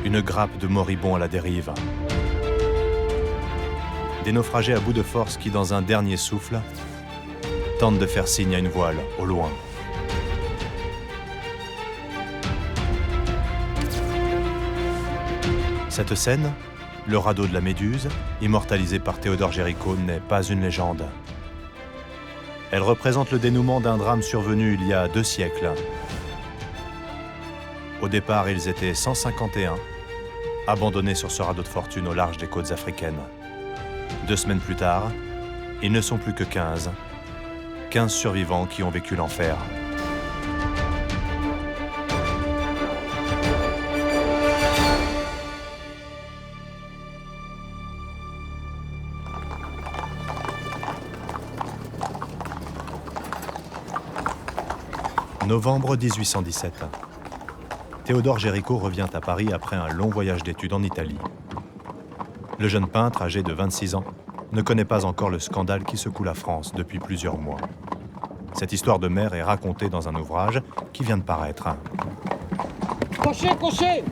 Une grappe de moribonds à la dérive. Des naufragés à bout de force qui, dans un dernier souffle, tentent de faire signe à une voile, au loin. Cette scène, le radeau de la Méduse, immortalisé par Théodore Géricault, n'est pas une légende. Elle représente le dénouement d'un drame survenu il y a 2 siècles. Au départ, ils étaient 151, abandonnés sur ce radeau de fortune au large des côtes africaines. 2 semaines plus tard, ils ne sont plus que 15. 15 survivants qui ont vécu l'enfer. Novembre 1817. Théodore Géricault revient à Paris après un long voyage d'études en Italie. Le jeune peintre, âgé de 26 ans, ne connaît pas encore le scandale qui secoue la France depuis plusieurs mois. Cette histoire de mer est racontée dans un ouvrage qui vient de paraître. Cochet, cochet!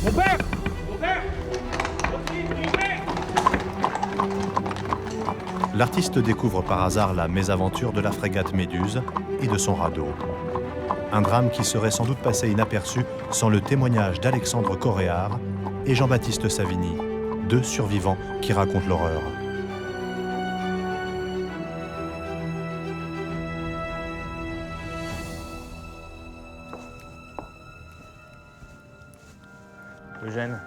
Mon père! L'artiste découvre par hasard la mésaventure de la frégate Méduse et de son radeau. Un drame qui serait sans doute passé inaperçu sans le témoignage d'Alexandre Coréard et Jean-Baptiste Savigny, 2 survivants qui racontent l'horreur. Eugène,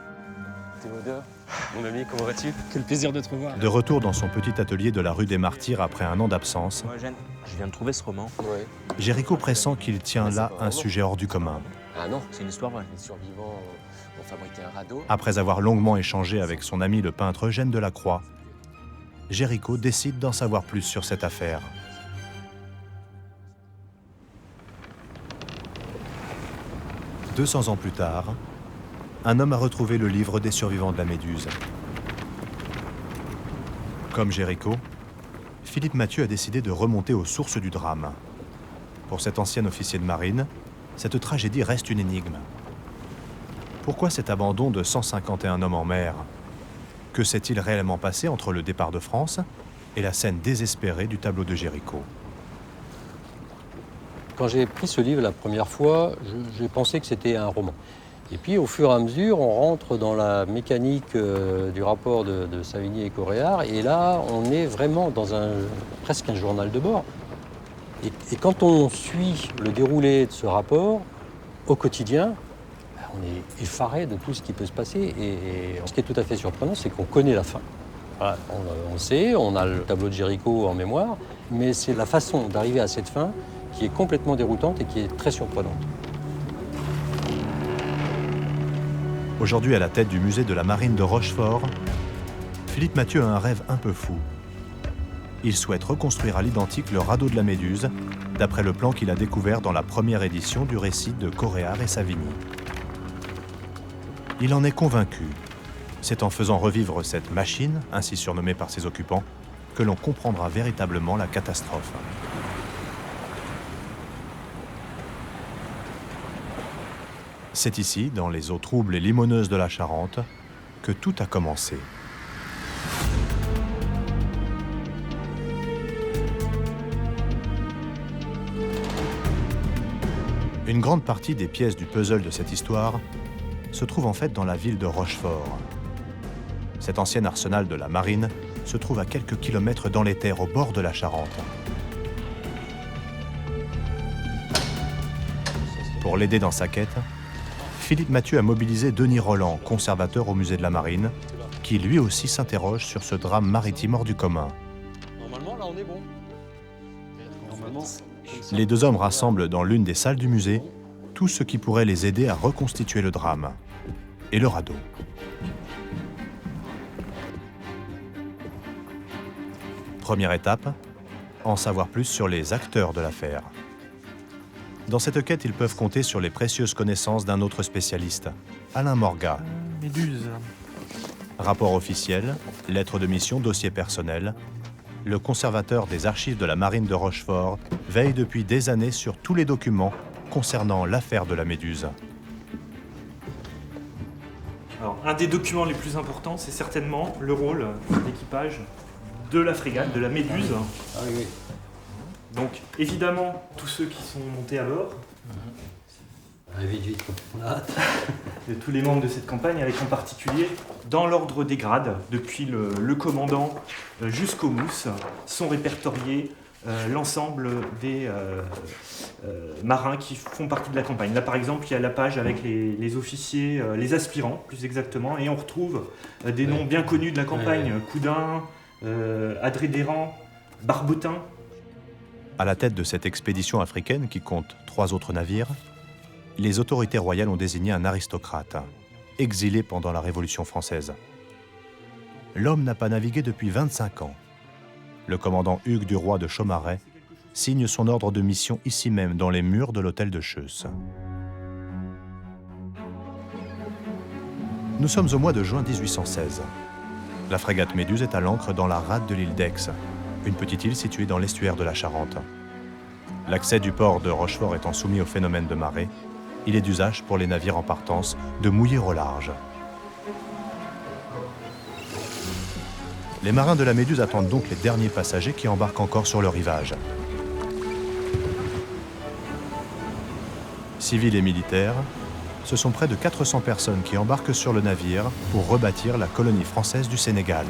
Théodore, mon ami, comment vas-tu? Quel plaisir de te revoir. De retour dans son petit atelier de la rue des Martyrs après un an d'absence, Moi, Eugène, je viens de trouver ce roman. Ouais. Géricault pressent qu'il tient Mais c'est là pas un vraiment. sujet hors du commun. Ah non, C'est une histoire vraie. les survivants ont fabriqué un radeau. Après avoir longuement échangé avec son ami le peintre Eugène Delacroix, Géricault décide d'en savoir plus sur cette affaire. « 200 ans plus tard, un homme a retrouvé le livre des survivants de la Méduse. Comme Géricault, Philippe Mathieu a décidé de remonter aux sources du drame. Pour cet ancien officier de marine, cette tragédie reste une énigme. Pourquoi cet abandon de 151 hommes en mer ? Que s'est-il réellement passé entre le départ de France et la scène désespérée du tableau de Géricault ? Quand j'ai pris ce livre la première fois, j'ai pensé que c'était un roman. Et puis, au fur et à mesure, on rentre dans la mécanique du rapport de Savigny et Coréard. Et là, on est vraiment dans presque un journal de bord. Et quand on suit le déroulé de ce rapport, au quotidien, on est effaré de tout ce qui peut se passer. Et ce qui est tout à fait surprenant, c'est qu'on connaît la fin. Voilà, on le sait, on a le tableau de Géricault en mémoire, mais c'est la façon d'arriver à cette fin qui est complètement déroutante et qui est très surprenante. Aujourd'hui, à la tête du musée de la Marine de Rochefort, Philippe Mathieu a un rêve un peu fou. Il souhaite reconstruire à l'identique le radeau de la Méduse, d'après le plan qu'il a découvert dans la première édition du récit de Coréard et Savigny. Il en est convaincu. C'est en faisant revivre cette machine, ainsi surnommée par ses occupants, que l'on comprendra véritablement la catastrophe. C'est ici, dans les eaux troubles et limoneuses de la Charente, que tout a commencé. Une grande partie des pièces du puzzle de cette histoire se trouve en fait dans la ville de Rochefort. Cet ancien arsenal de la marine se trouve à quelques kilomètres dans les terres au bord de la Charente. Pour l'aider dans sa quête, Philippe Mathieu a mobilisé Denis Rolland, conservateur au musée de la Marine, qui lui aussi s'interroge sur ce drame maritime hors du commun. Normalement, là, on est bon. Normalement, Les 2 hommes rassemblent dans l'une des salles du musée tout ce qui pourrait les aider à reconstituer le drame et le radeau. Première étape, en savoir plus sur les acteurs de l'affaire. Dans cette quête, ils peuvent compter sur les précieuses connaissances d'un autre spécialiste, Alain Morgat. Méduse. Rapport officiel, lettre de mission, dossier personnel. le conservateur des archives de la marine de Rochefort veille depuis des années sur tous les documents concernant l'affaire de la Méduse. Alors, un des documents les plus importants, c'est certainement le rôle d'équipage de la frégate, de la Méduse. Ah oui. Donc, évidemment, tous ceux qui sont montés à bord, Vite, vite, on a hâte. de tous les membres de cette campagne, avec en particulier, dans l'ordre des grades, depuis le commandant jusqu'au mousse, sont répertoriés l'ensemble des marins qui font partie de la campagne. Là, par exemple, il y a la page avec les officiers, les aspirants, plus exactement, et on retrouve des noms bien connus de la campagne. Coudin, Adrédéran, Barbotin. À la tête de cette expédition africaine qui compte 3 autres navires, les autorités royales ont désigné un aristocrate, exilé pendant la Révolution française. L'homme n'a pas navigué depuis 25 ans. Le commandant Hugues du Roi de Chaumareix signe son ordre de mission ici même, dans les murs de l'hôtel de Cheusse. Nous sommes au mois de juin 1816. La frégate Méduse est à l'ancre dans la rade de l'île d'Aix, une petite île située dans l'estuaire de la Charente. L'accès du port de Rochefort étant soumis au phénomène de marée, il est d'usage pour les navires en partance de mouiller au large. Les marins de la Méduse attendent donc les derniers passagers qui embarquent encore sur le rivage. Civils et militaires, ce sont près de 400 personnes qui embarquent sur le navire pour rebâtir la colonie française du Sénégal.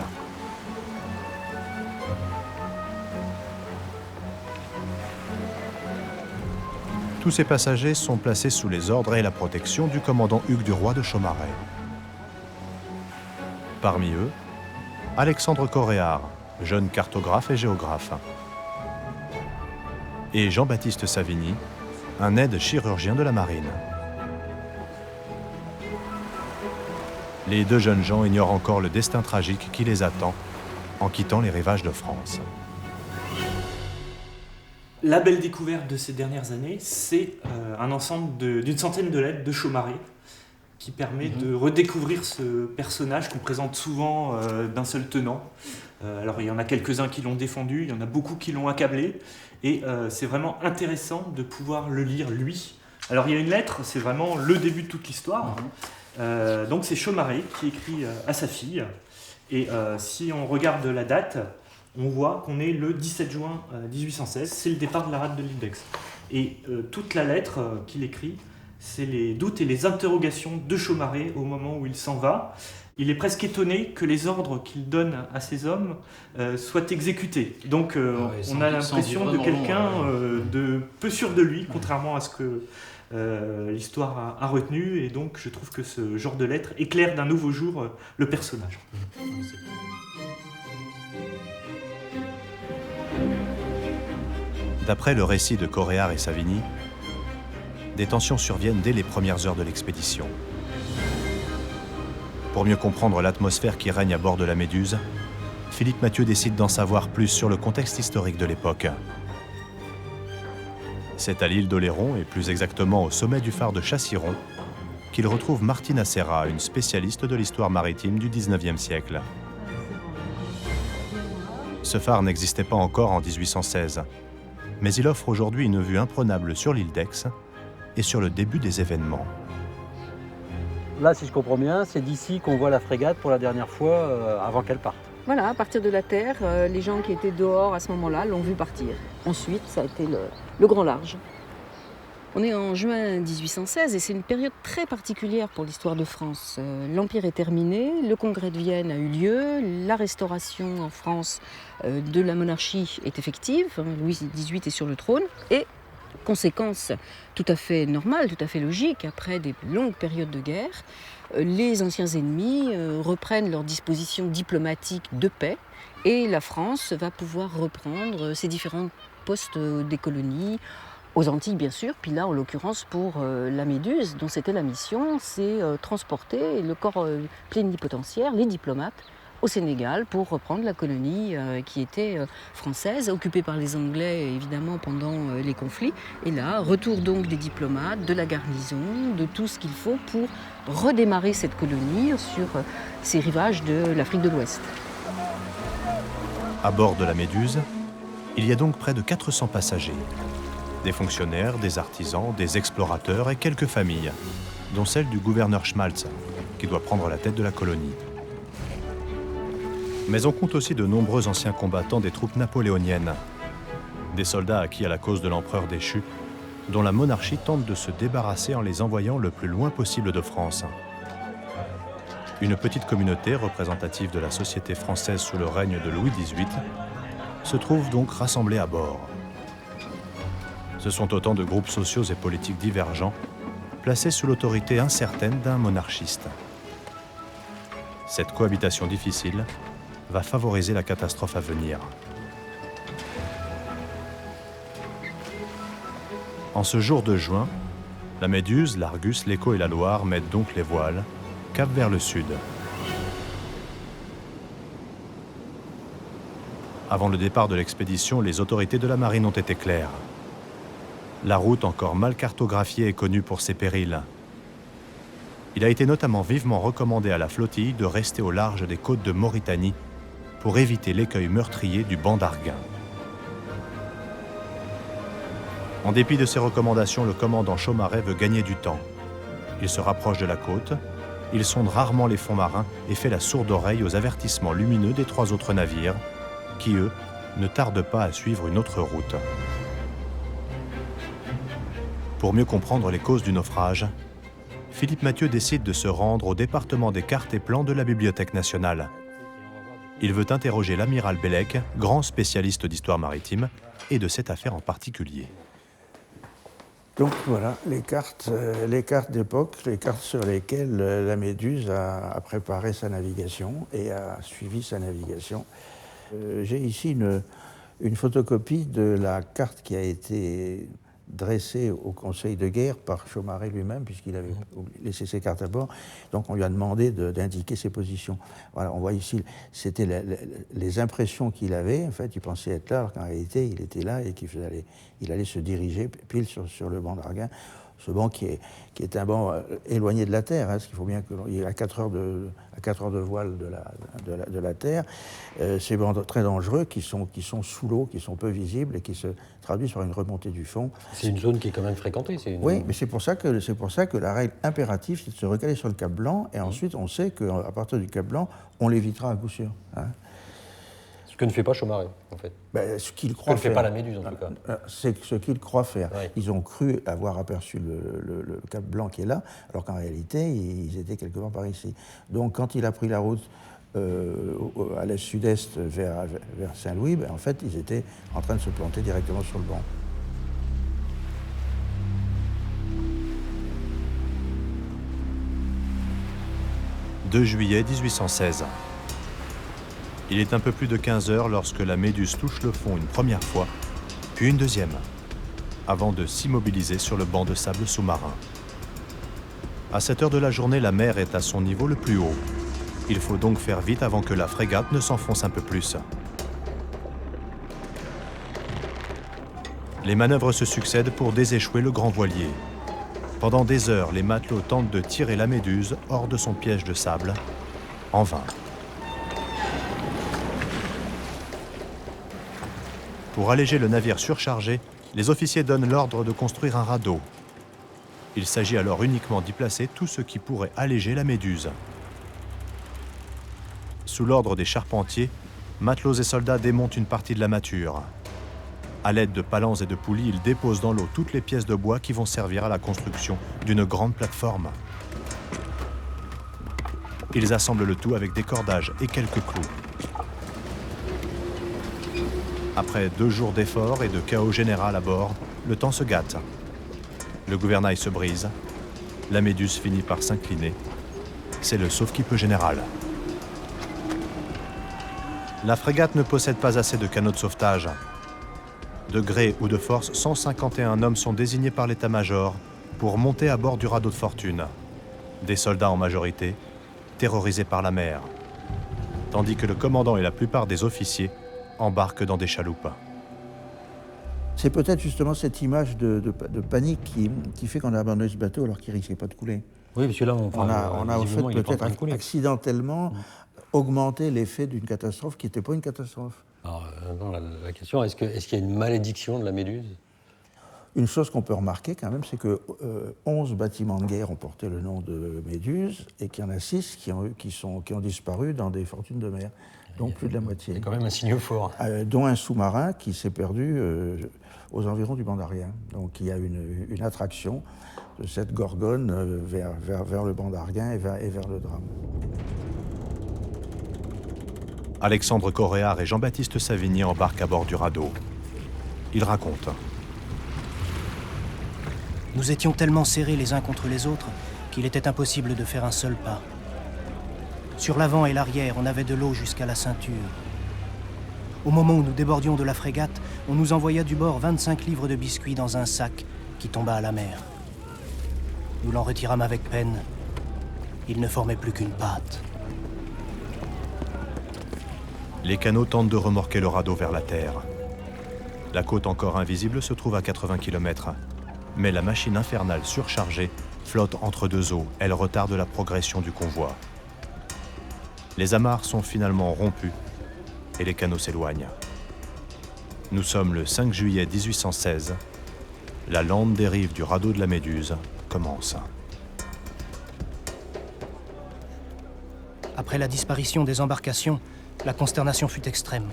Tous ces passagers sont placés sous les ordres et la protection du commandant Hugues du Roi de Chaumareix. Parmi eux, Alexandre Coréard, jeune cartographe et géographe, et Jean-Baptiste Savigny, un aide chirurgien de la marine. Les 2 jeunes gens ignorent encore le destin tragique qui les attend en quittant les rivages de France. La belle découverte de ces dernières années, c'est un ensemble d'une centaine de lettres de Chaumareix qui permet de redécouvrir ce personnage qu'on présente souvent d'un seul tenant. Alors il y en a quelques-uns qui l'ont défendu, il y en a beaucoup qui l'ont accablé, et c'est vraiment intéressant de pouvoir le lire lui. Alors il y a une lettre, c'est vraiment le début de toute l'histoire. Donc c'est Chaumareix qui écrit à sa fille, et si on regarde la date, on voit qu'on est le 17 juin 1816, c'est le départ de la rade de l'île d'Aix. Et toute la lettre qu'il écrit, c'est les doutes et les interrogations de Chaumareix au moment où il s'en va. Il est presque étonné que les ordres qu'il donne à ses hommes soient exécutés. Donc on a l'impression de quelqu'un de peu sûr de lui, contrairement à ce que l'histoire a retenu. Et donc je trouve que ce genre de lettre éclaire d'un nouveau jour le personnage. D'après le récit de Coréard et Savigny, des tensions surviennent dès les premières heures de l'expédition. Pour mieux comprendre l'atmosphère qui règne à bord de la Méduse, Philippe Mathieu décide d'en savoir plus sur le contexte historique de l'époque. C'est à l'île d'Oléron, et plus exactement au sommet du phare de Chassiron, qu'il retrouve Martina Serra, une spécialiste de l'histoire maritime du XIXe siècle. Ce phare n'existait pas encore en 1816, mais il offre aujourd'hui une vue imprenable sur l'île d'Aix et sur le début des événements. Là, si je comprends bien, c'est d'ici qu'on voit la frégate pour la dernière fois avant qu'elle parte. Voilà, à partir de la terre, les gens qui étaient dehors à ce moment-là l'ont vu partir. Ensuite, ça a été le grand large. On est en juin 1816 et c'est une période très particulière pour l'histoire de France. L'Empire est terminé, le congrès de Vienne a eu lieu, la restauration en France de la monarchie est effective, Louis XVIII est sur le trône, et conséquence tout à fait normale, tout à fait logique, après des longues périodes de guerre, les anciens ennemis reprennent leurs dispositions diplomatiques de paix et la France va pouvoir reprendre ses différents postes des colonies, aux Antilles bien sûr, puis là en l'occurrence pour la Méduse, dont c'était la mission, c'est transporter le corps plénipotentiaire, les diplomates, au Sénégal pour reprendre la colonie qui était française, occupée par les Anglais évidemment pendant les conflits. Et là, retour donc des diplomates, de la garnison, de tout ce qu'il faut pour redémarrer cette colonie sur ces rivages de l'Afrique de l'Ouest. À bord de la Méduse, il y a donc près de 400 passagers. Des fonctionnaires, des artisans, des explorateurs et quelques familles, dont celle du gouverneur Schmaltz, qui doit prendre la tête de la colonie. Mais on compte aussi de nombreux anciens combattants des troupes napoléoniennes, des soldats acquis à la cause de l'empereur déchu, dont la monarchie tente de se débarrasser en les envoyant le plus loin possible de France. Une petite communauté représentative de la société française sous le règne de Louis XVIII se trouve donc rassemblée à bord. Ce sont autant de groupes sociaux et politiques divergents, placés sous l'autorité incertaine d'un monarchiste. Cette cohabitation difficile va favoriser la catastrophe à venir. En ce jour de juin, la Méduse, l'Argus, l'Écho et la Loire mettent donc les voiles, cap vers le sud. Avant le départ de l'expédition, les autorités de la marine ont été claires. La route, encore mal cartographiée, est connue pour ses périls. Il a été notamment vivement recommandé à la flottille de rester au large des côtes de Mauritanie pour éviter l'écueil meurtrier du banc d'Arguin. En dépit de ces recommandations, le commandant Chaumareix veut gagner du temps. Il se rapproche de la côte, il sonde rarement les fonds marins et fait la sourde oreille aux avertissements lumineux des 3 autres navires, qui, eux, ne tardent pas à suivre une autre route. Pour mieux comprendre les causes du naufrage, Philippe Mathieu décide de se rendre au département des cartes et plans de la Bibliothèque nationale. Il veut interroger l'amiral Bellec, grand spécialiste d'histoire maritime, et de cette affaire en particulier. Donc voilà, les cartes d'époque, les cartes sur lesquelles la Méduse a préparé sa navigation et a suivi sa navigation. J'ai ici une photocopie de la carte qui a été dressée au Conseil de guerre par Chaumareix lui-même, puisqu'il avait laissé ses cartes à bord. Donc on lui a demandé d'indiquer ses positions. Voilà, on voit ici, c'était les impressions qu'il avait. En fait, il pensait être là, alors qu'en réalité, il était là et il allait se diriger pile sur le banc d'Arguin. Ce banc qui est un banc éloigné de la terre, parce qu'il faut bien qu'il est à 4 heures de voile de la terre. Ces bancs très dangereux qui sont sous l'eau, qui sont peu visibles et qui se traduisent par une remontée du fond. C'est une zone qui est quand même fréquentée. Oui, mais c'est pour ça que la règle impérative, c'est de se recaler sur le Cap Blanc, et ensuite on sait qu'à partir du Cap Blanc, on l'évitera à coup sûr. Hein. Ce que ne fait pas Chaumareix, en fait. Ben, ce qu'il croit faire. Ce que ne fait pas la Méduse, en tout cas. C'est ce qu'il croit faire. Ouais. Ils ont cru avoir aperçu le Cap Blanc qui est là, alors qu'en réalité, ils étaient quelque part par ici. Donc, quand il a pris la route à l'est-sud-est vers Saint-Louis, ben, en fait, ils étaient en train de se planter directement sur le banc. « 2 juillet 1816. Il est un peu plus de 15 heures lorsque la Méduse touche le fond une première fois, puis une deuxième, avant de s'immobiliser sur le banc de sable sous-marin. À cette heure de la journée, la mer est à son niveau le plus haut. Il faut donc faire vite avant que la frégate ne s'enfonce un peu plus. Les manœuvres se succèdent pour déséchouer le grand voilier. Pendant des heures, les matelots tentent de tirer la Méduse hors de son piège de sable, en vain. Pour alléger le navire surchargé, les officiers donnent l'ordre de construire un radeau. Il s'agit alors uniquement d'y placer tout ce qui pourrait alléger la Méduse. Sous l'ordre des charpentiers, matelots et soldats démontent une partie de la mâture. À l'aide de palans et de poulies, ils déposent dans l'eau toutes les pièces de bois qui vont servir à la construction d'une grande plateforme. Ils assemblent le tout avec des cordages et quelques clous. Après 2 jours d'efforts et de chaos général à bord, le temps se gâte. Le gouvernail se brise, la Méduse finit par s'incliner. C'est le sauve-qui-peut général. La frégate ne possède pas assez de canots de sauvetage. De gré ou de force, 151 hommes sont désignés par l'état-major pour monter à bord du radeau de fortune. Des soldats en majorité, terrorisés par la mer. Tandis que le commandant et la plupart des officiers embarquent dans des chaloupes. C'est peut-être justement cette image de panique qui fait qu'on a abandonné ce bateau alors qu'il ne risquait pas de couler. Oui, parce que là, on a en fait peut-être accidentellement augmenté l'effet d'une catastrophe qui n'était pas une catastrophe. Alors, non, la question, est-ce qu'il y a une malédiction de la Méduse? Une chose qu'on peut remarquer quand même, c'est que 11 bâtiments de guerre ont porté le nom de Méduse et qu'il y en a 6 qui ont disparu dans des fortunes de mer, donc plus de la moitié. C'est quand même un signe fort. Dont un sous-marin qui s'est perdu aux environs du Bandarguin. Donc il y a une attraction de cette gorgone vers le Bandarguin et vers le drame. Alexandre Coréard et Jean-Baptiste Savigny embarquent à bord du radeau. Ils racontent. Nous étions tellement serrés les uns contre les autres qu'il était impossible de faire un seul pas. Sur l'avant et l'arrière, on avait de l'eau jusqu'à la ceinture. Au moment où nous débordions de la frégate, on nous envoya du bord 25 livres de biscuits dans un sac qui tomba à la mer. Nous l'en retirâmes avec peine. Il ne formait plus qu'une patte. Les canots tentent de remorquer le radeau vers la terre. La côte encore invisible se trouve à 80 km. Mais la machine infernale surchargée flotte entre deux eaux. Elle retarde la progression du convoi. Les amarres sont finalement rompues et les canots s'éloignent. Nous sommes le 5 juillet 1816. La lente dérive du radeau de la Méduse commence. Après la disparition des embarcations, la consternation fut extrême.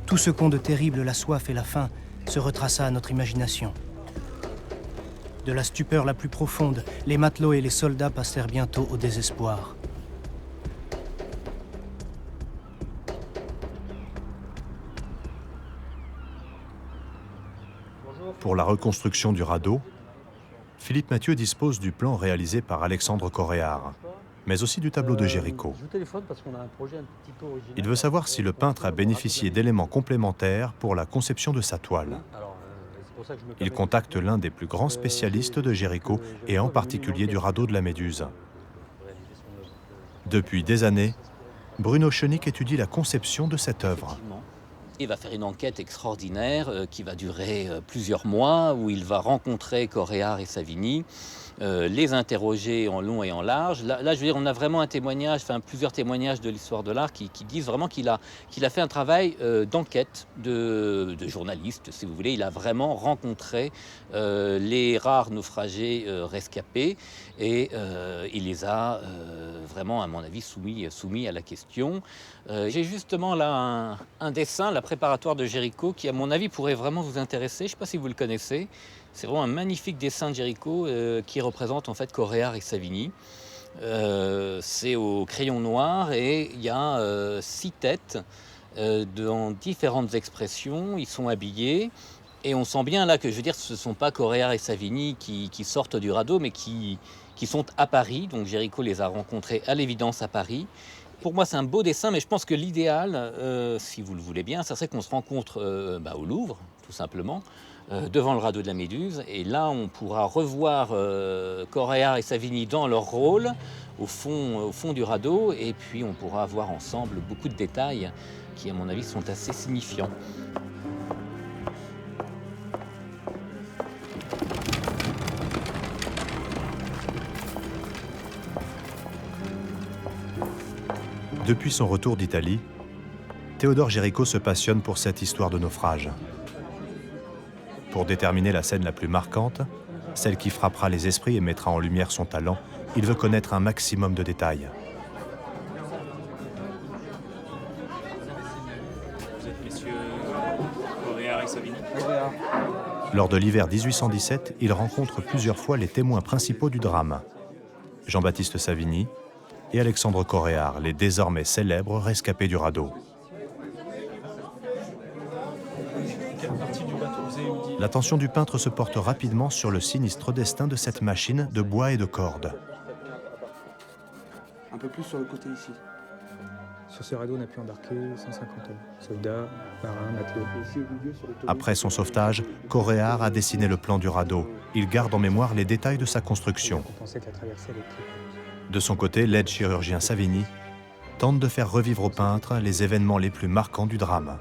Tout ce qu'ont de terrible la soif et la faim se retraça à notre imagination. De la stupeur la plus profonde, les matelots et les soldats passèrent bientôt au désespoir. Pour la reconstruction du radeau, Philippe Mathieu dispose du plan réalisé par Alexandre Coréard, mais aussi du tableau de Géricault. Il veut savoir si le peintre a bénéficié d'éléments complémentaires pour la conception de sa toile. Il contacte l'un des plus grands spécialistes de Géricault et en particulier du radeau de la Méduse. Depuis des années, Bruno Schönig étudie la conception de cette œuvre. Il va faire une enquête extraordinaire qui va durer plusieurs mois, où il va rencontrer Coréard et Savigny, les interroger en long et en large. Là, je veux dire, on a vraiment un témoignage, enfin plusieurs témoignages de l'histoire de l'art qui disent vraiment qu'il a fait un travail d'enquête de journaliste, si vous voulez. Il a vraiment rencontré les rares naufragés rescapés et il les a vraiment, à mon avis, soumis à la question. J'ai justement là un dessin, la préparatoire de Géricault, qui, à mon avis, pourrait vraiment vous intéresser. Je ne sais pas si vous le connaissez. C'est vraiment un magnifique dessin de Géricault qui représente en fait Coréard et Savigny. C'est au crayon noir et il y a 6 têtes dans différentes expressions. Ils sont habillés et on sent bien là que, je veux dire, ce ne sont pas Coréard et Savigny qui sortent du radeau, mais qui sont à Paris. Donc Géricault les a rencontrés à l'évidence à Paris. Pour moi, c'est un beau dessin, mais je pense que l'idéal, si vous le voulez bien, ça serait qu'on se rencontre au Louvre, tout simplement, devant le radeau de la Méduse. Et là, on pourra revoir Coréard et Savigny dans leur rôle, au fond du radeau. Et puis, on pourra voir ensemble beaucoup de détails qui, à mon avis, sont assez signifiants. Depuis son retour d'Italie, Théodore Géricault se passionne pour cette histoire de naufrage. Pour déterminer la scène la plus marquante, celle qui frappera les esprits et mettra en lumière son talent, il veut connaître un maximum de détails. Vous êtes messieurs Coréard et Savigny. Lors de l'hiver 1817, il rencontre plusieurs fois les témoins principaux du drame. Jean-Baptiste Savigny et Alexandre Coréard, les désormais célèbres rescapés du radeau. L'attention du peintre se porte rapidement sur le sinistre destin de cette machine de bois et de cordes. Un peu plus sur le côté ici. Sur ce radeau, on a pu embarquer 150 hommes. Soldats, marins, matelots. Après son sauvetage, Coréard a dessiné le plan du radeau. Il garde en mémoire les détails de sa construction. On pensait que la traversée allait être très courte. De son côté, l'aide chirurgien Savigny tente de faire revivre au peintre les événements les plus marquants du drame.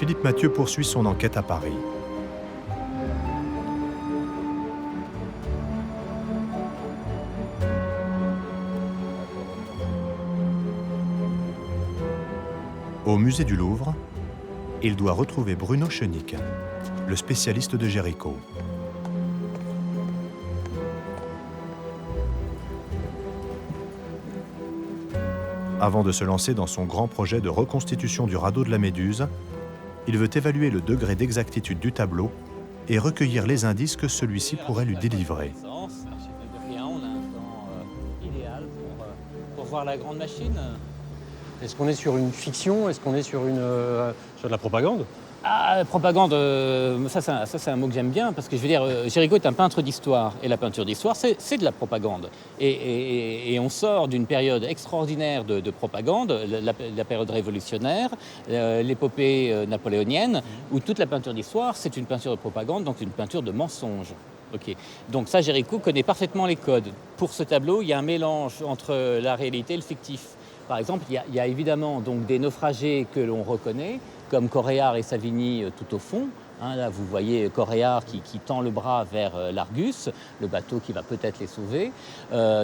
Philippe Mathieu poursuit son enquête à Paris. Au musée du Louvre, il doit retrouver Bruno Schenick, le spécialiste de Géricault. Avant de se lancer dans son grand projet de reconstitution du radeau de la Méduse, il veut évaluer le degré d'exactitude du tableau et recueillir les indices que celui-ci pourrait lui délivrer. On a un temps idéal pour voir la grande machine. Est-ce qu'on est sur une fiction? Est-ce qu'on est sur de la propagande? Ah, propagande, ça c'est un mot que j'aime bien, parce que je veux dire, Géricault est un peintre d'histoire, et la peinture d'histoire, c'est de la propagande. Et on sort d'une période extraordinaire de propagande, la période révolutionnaire, l'épopée napoléonienne, où toute la peinture d'histoire, c'est une peinture de propagande, donc une peinture de mensonge. Okay. Donc ça, Géricault connaît parfaitement les codes. Pour ce tableau, il y a un mélange entre la réalité et le fictif. Par exemple, il y a évidemment donc, des naufragés que l'on reconnaît, comme Coréard et Savigny tout au fond. Là, vous voyez Coréard qui tend le bras vers l'Argus, le bateau qui va peut-être les sauver.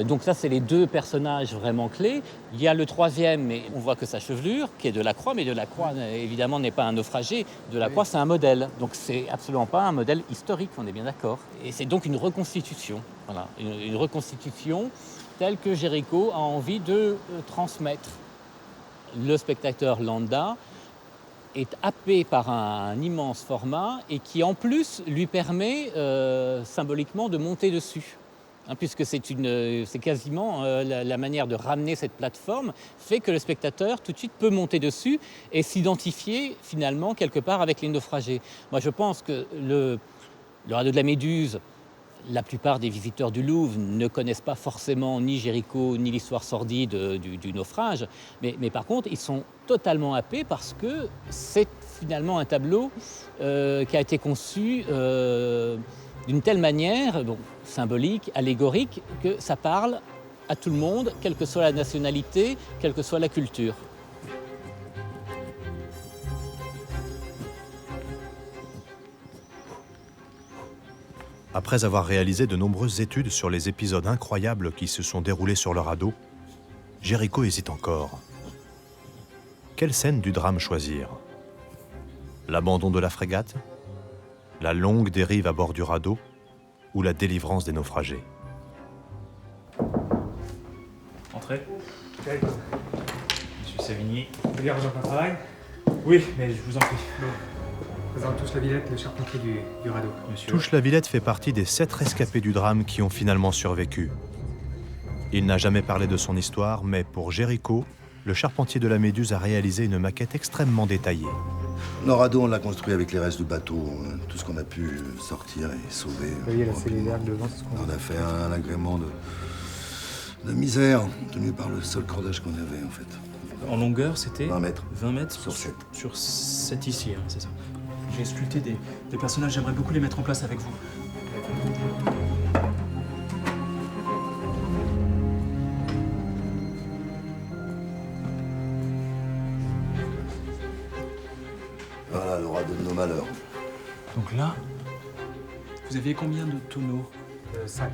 Donc ça, c'est les deux personnages vraiment clés. Il y a le troisième, mais on voit que sa chevelure, qui est Delacroix, mais Delacroix, évidemment, n'est pas un naufragé. Delacroix, c'est un modèle. Donc c'est absolument pas un modèle historique, on est bien d'accord. Et c'est donc une reconstitution. Voilà, une reconstitution telle que Géricault a envie de transmettre. Le spectateur lambda est happé par un immense format et qui en plus lui permet symboliquement de monter dessus. Puisque c'est quasiment la manière de ramener cette plateforme fait que le spectateur tout de suite peut monter dessus et s'identifier finalement quelque part avec les naufragés. Moi je pense que le radeau de la Méduse, la plupart des visiteurs du Louvre ne connaissent pas forcément ni Géricault ni l'histoire sordide du naufrage, mais par contre, ils sont totalement happés parce que c'est finalement un tableau qui a été conçu d'une telle manière, symbolique, allégorique, que ça parle à tout le monde, quelle que soit la nationalité, quelle que soit la culture. Après avoir réalisé de nombreuses études sur les épisodes incroyables qui se sont déroulés sur le radeau, Géricault hésite encore. Quelle scène du drame choisir? L'abandon de la frégate? La longue dérive à bord du radeau? Ou la délivrance des naufragés? Entrez. Monsieur Savigny. Vous voulez rejoindre un travail? Oui, mais je vous en prie. Bon. Présente Touche la Villette, le charpentier du radeau, monsieur. Touche la Villette fait partie des 7 rescapés du drame qui ont finalement survécu. Il n'a jamais parlé de son histoire, mais pour Géricault, le charpentier de la Méduse a réalisé une maquette extrêmement détaillée. Le radeau, on l'a construit avec les restes du bateau, tout ce qu'on a pu sortir et sauver. Vous voyez, là, c'est les verres devant, c'est ce qu'on On a fait un agrément de misère, tenu par le seul cordage qu'on avait, en fait. En longueur, c'était 20 mètres. 20 mètres Sur 7. Sur 7 ici, c'est ça. J'ai sculpté des personnages, j'aimerais beaucoup les mettre en place avec vous. Voilà, le radeau de nos malheurs. Donc là, vous aviez combien de tonneaux 5.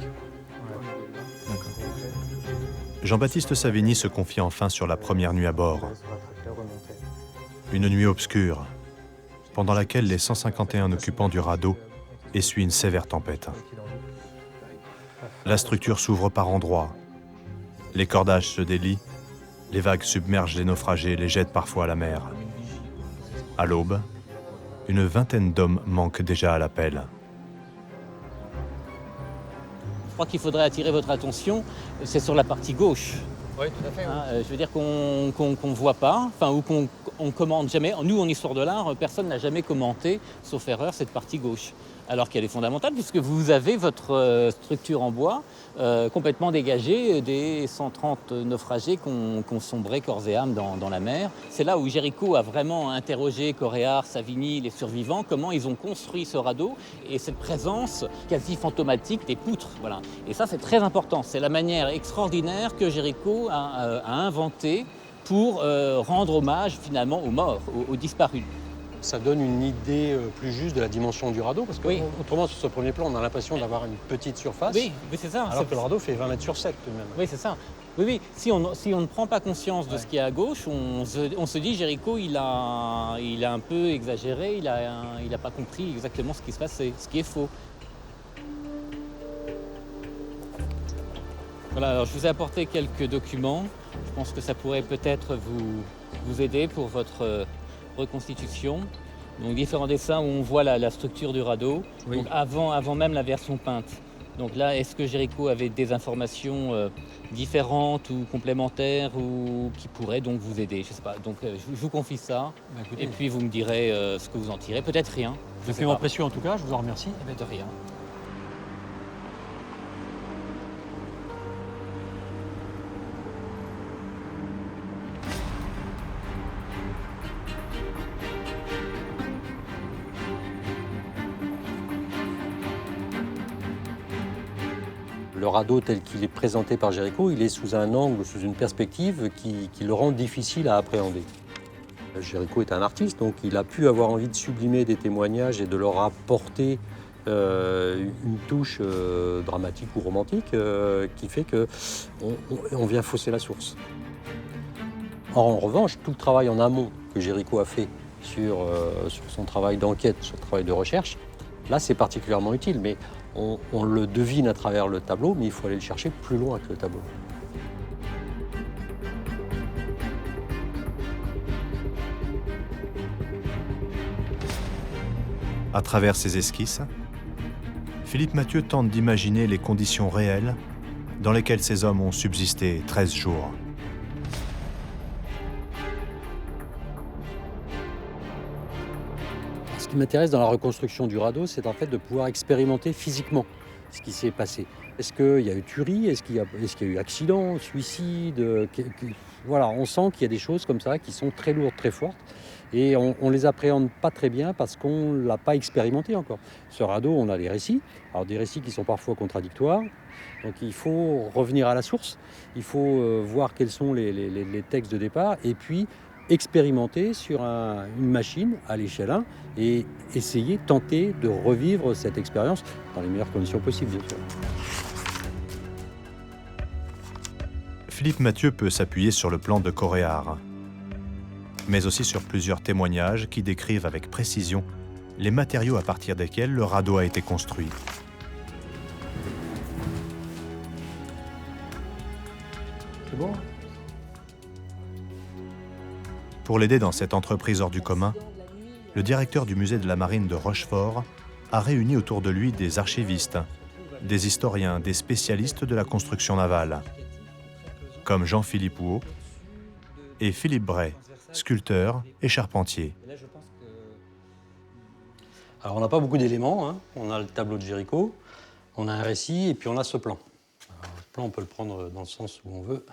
D'accord. Jean-Baptiste Savigny se confie enfin sur la première nuit à bord. Une nuit obscure, pendant laquelle les 151 occupants du radeau essuient une sévère tempête. La structure s'ouvre par endroits. Les cordages se délient, les vagues submergent les naufragés et les jettent parfois à la mer. À l'aube, une vingtaine d'hommes manquent déjà à l'appel. Je crois qu'il faudrait attirer votre attention, c'est sur la partie gauche. Oui, tout à fait. Je veux dire qu'on voit pas, ou qu'on commande jamais. Nous, en histoire de l'art, personne n'a jamais commenté, sauf erreur, cette partie gauche. Alors qu'elle est fondamentale, puisque vous avez votre structure en bois complètement dégagée des 130 naufragés qui ont sombré corps et âme dans la mer. C'est là où Géricault a vraiment interrogé Coréard, Savigny, les survivants, comment ils ont construit ce radeau et cette présence quasi fantomatique des poutres. Voilà. Et ça, c'est très important. C'est la manière extraordinaire que Géricault a inventée pour rendre hommage finalement aux morts, aux disparus. Ça donne une idée plus juste de la dimension du radeau, parce que autrement, sur ce premier plan, on a l'impression d'avoir une petite surface. Oui, c'est ça. Alors que le radeau fait 20 mètres sur 7 tout de même. Oui, c'est ça. Oui. Si on ne prend pas conscience de ce qui est à gauche, on se dit Géricault, il a un peu exagéré, il a pas compris exactement ce qui se passait, ce qui est faux. Voilà, alors je vous ai apporté quelques documents. Je pense que ça pourrait peut-être vous aider pour votre reconstitution. Donc différents dessins où on voit la structure du radeau, donc avant même la version peinte. Donc là, est-ce que Géricault avait des informations différentes ou complémentaires ou qui pourraient donc vous aider? Je ne sais pas. Donc je vous confie ça et puis vous me direz ce que vous en tirez. Peut-être rien. Document précieux en tout cas, je vous en remercie. Eh bien, de rien. Le radeau tel qu'il est présenté par Géricault, il est sous un angle, sous une perspective qui le rend difficile à appréhender. Géricault est un artiste, donc il a pu avoir envie de sublimer des témoignages et de leur apporter une touche dramatique ou romantique qui fait qu'on vient fausser la source. En revanche, tout le travail en amont que Géricault a fait sur son travail d'enquête, sur le travail de recherche, là c'est particulièrement utile. Mais on le devine à travers le tableau, mais il faut aller le chercher plus loin que le tableau. À travers ces esquisses, Philippe Mathieu tente d'imaginer les conditions réelles dans lesquelles ces hommes ont subsisté 13 jours. Ce qui m'intéresse dans la reconstruction du radeau, c'est en fait de pouvoir expérimenter physiquement ce qui s'est passé. Est-ce qu'il y a eu tuerie? Est-ce qu'il y a eu accident, suicide? Voilà, on sent qu'il y a des choses comme ça qui sont très lourdes, très fortes. Et on ne les appréhende pas très bien parce qu'on ne l'a pas expérimenté encore. Ce radeau, on a des récits. Alors des récits qui sont parfois contradictoires. Donc il faut revenir à la source. Il faut voir quels sont les textes de départ. Et puis expérimenter sur une machine à l'échelle 1 et essayer, tenter de revivre cette expérience dans les meilleures conditions possibles, bien sûr. Philippe Mathieu peut s'appuyer sur le plan de Coréard, mais aussi sur plusieurs témoignages qui décrivent avec précision les matériaux à partir desquels le radeau a été construit. C'est bon ? Pour l'aider dans cette entreprise hors du commun, le directeur du musée de la Marine de Rochefort a réuni autour de lui des archivistes, des historiens, des spécialistes de la construction navale, comme Jean-Philippe Houot et Philippe Bray, sculpteur et charpentier. Alors on n'a pas beaucoup d'éléments, hein. On a le tableau de Géricault, on a un récit et puis on a ce plan. Alors, le plan, on peut le prendre dans le sens où on veut.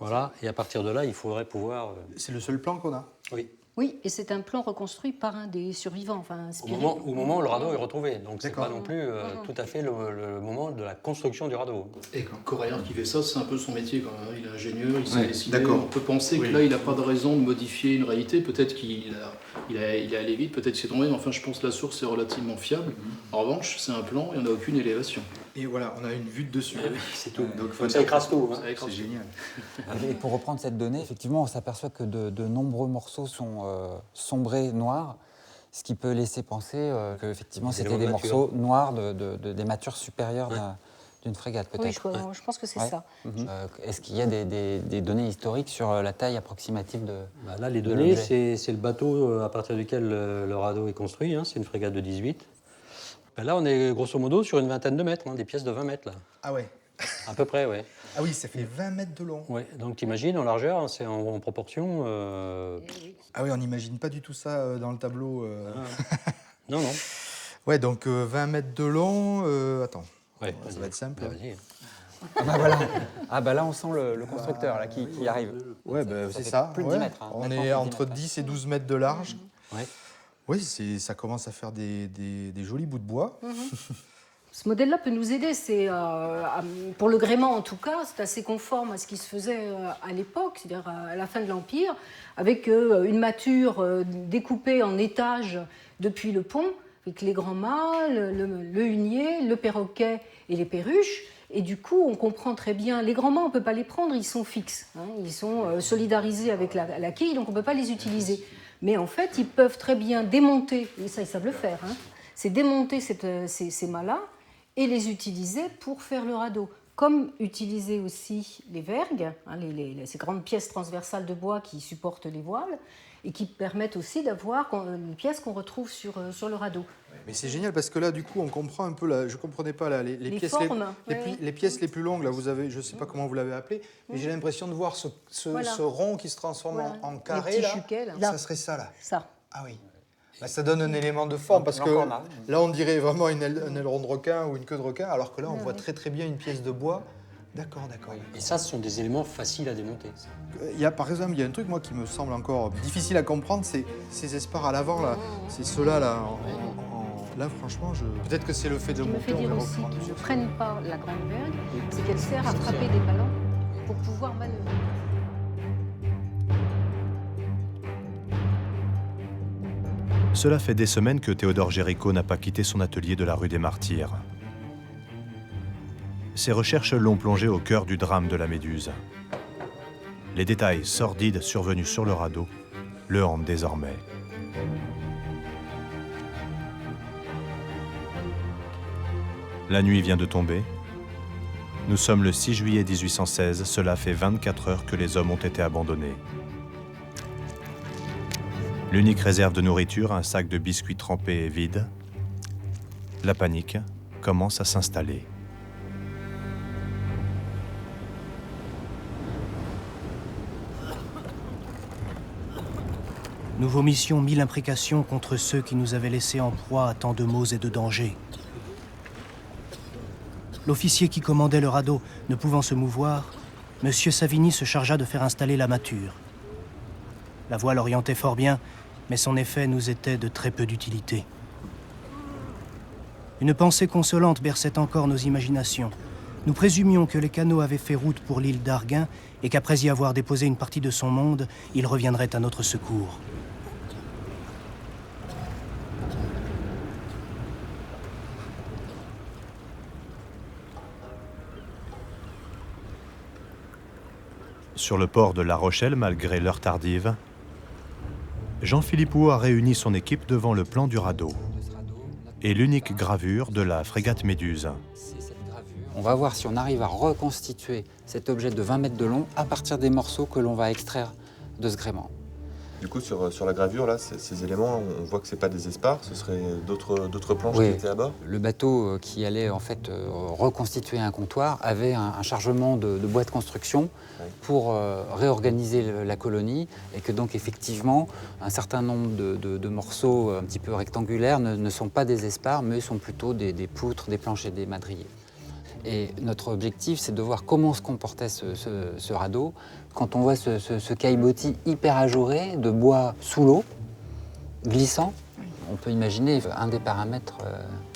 Voilà, et à partir de là, il faudrait pouvoir... C'est le seul plan qu'on a? Oui. Oui, et c'est un plan reconstruit par un des survivants, enfin inspiré. Au moment où le radeau est retrouvé, donc c'est pas non plus tout à fait le moment de la construction du radeau. Et quand Coréard qui fait ça, c'est un peu son métier quand même. Il est ingénieur, il sait dessiner. On peut penser que là, il n'a pas de raison de modifier une réalité. Peut-être qu'il est allé vite, peut-être qu'il s'est tombé, mais enfin, je pense que la source est relativement fiable. En revanche, c'est un plan, il n'y en a aucune élévation. Et voilà, on a une vue de dessus. Oui, c'est tout. Donc ça écrase tout. Hein. C'est génial. Et pour reprendre cette donnée, effectivement, on s'aperçoit que de nombreux morceaux sont sombrés noirs, ce qui peut laisser penser que effectivement c'était des morceaux noirs des matures supérieures d'une frégate, peut-être. Oui, je pense que c'est ça. Est-ce qu'il y a des données historiques sur la taille approximative de là, les données, c'est le bateau à partir duquel le radeau est construit. Hein, c'est une frégate de 18. Là, on est grosso modo sur une vingtaine de mètres, des pièces de 20 mètres. Là. Ah ouais. À peu près, oui. Ah oui, ça fait 20 mètres de long. Oui, donc t'imagines, en largeur, c'est en proportion... Ah oui, on n'imagine pas du tout ça dans le tableau. Non. Ouais, donc 20 mètres de long... Attends, ouais, ça va être simple. Vas-y. Ah bah voilà. Ah bah là, on sent le constructeur là, qui arrive. Ouais, c'est ça. Plus de 10 mètres. Hein. On est entre 10 et 12 mètres de large. Ouais. Oui, ça commence à faire des jolis bouts de bois. Ce modèle-là peut nous aider. Pour le gréement, en tout cas, c'est assez conforme à ce qui se faisait à l'époque, c'est-à-dire à la fin de l'Empire, avec une mâture découpée en étages depuis le pont, avec les grands mâts, le hunier, le perroquet et les perruches. Et du coup, on comprend très bien. Les grands mâts, on ne peut pas les prendre, ils sont fixes. Ils sont solidarisés avec la quille, donc on ne peut pas les utiliser. Mais en fait, ils peuvent très bien démonter, et ça, ils savent le faire, c'est démonter ces mâts-là et les utiliser pour faire le radeau. Comme utiliser aussi les vergues, ces grandes pièces transversales de bois qui supportent les voiles et qui permettent aussi d'avoir une pièce qu'on retrouve sur le radeau. Mais c'est génial parce que là, du coup, on comprend un peu, je ne comprenais pas là, les pièces, formes, les pièces les plus longues, là, vous avez, je ne sais pas comment vous l'avez appelé, mais j'ai l'impression de voir ce rond qui se transforme en carré, là. Ça serait ça, là. Ça. Ah oui. Bah, ça donne un élément de forme parce que là, on dirait vraiment un aileron de requin ou une queue de requin, alors que là, on voit très très bien une pièce de bois. D'accord, d'accord. Et ça, ce sont des éléments faciles à démonter. Par exemple, il y a un truc, moi, qui me semble encore difficile à comprendre, c'est ces espars à l'avant, là. C'est ceux-là, là. Là, franchement, peut-être que c'est le fait de monter. Ce qui me fait dire aussi qu'ils ne prennent pas la grande vergue, c'est qu'elle sert à frapper des ballons pour pouvoir manœuvrer. Cela fait des semaines que Théodore Géricault n'a pas quitté son atelier de la rue des Martyrs. Ses recherches l'ont plongé au cœur du drame de la Méduse. Les détails sordides survenus sur le radeau le hantent désormais. La nuit vient de tomber. Nous sommes le 6 juillet 1816, cela fait 24 heures que les hommes ont été abandonnés. L'unique réserve de nourriture, un sac de biscuits trempés, est vide. La panique commence à s'installer. Nous vomissions 1000 imprécations contre ceux qui nous avaient laissés en proie à tant de maux et de dangers. L'officier qui commandait le radeau ne pouvant se mouvoir, M. Savigny se chargea de faire installer la mâture. La voile orientait fort bien, mais son effet nous était de très peu d'utilité. Une pensée consolante berçait encore nos imaginations. Nous présumions que les canots avaient fait route pour l'île d'Arguin et qu'après y avoir déposé une partie de son monde, ils reviendraient à notre secours. Sur le port de La Rochelle, malgré l'heure tardive, Jean-Philippe Huot a réuni son équipe devant le plan du radeau et l'unique gravure de la frégate Méduse. On va voir si on arrive à reconstituer cet objet de 20 mètres de long à partir des morceaux que l'on va extraire de ce gréement. Du coup, sur la gravure, là, ces éléments, on voit que ce n'est pas des espars, ce seraient d'autres planches qui étaient à bord. Le bateau qui allait en fait reconstituer un comptoir avait un chargement de bois de construction pour réorganiser la colonie et que donc effectivement un certain nombre de morceaux un petit peu rectangulaires ne sont pas des espars mais sont plutôt des poutres, des planches et des madriers. Et notre objectif, c'est de voir comment se comportait ce radeau quand on voit ce caillebotis hyper ajouré de bois sous l'eau, glissant. On peut imaginer un des paramètres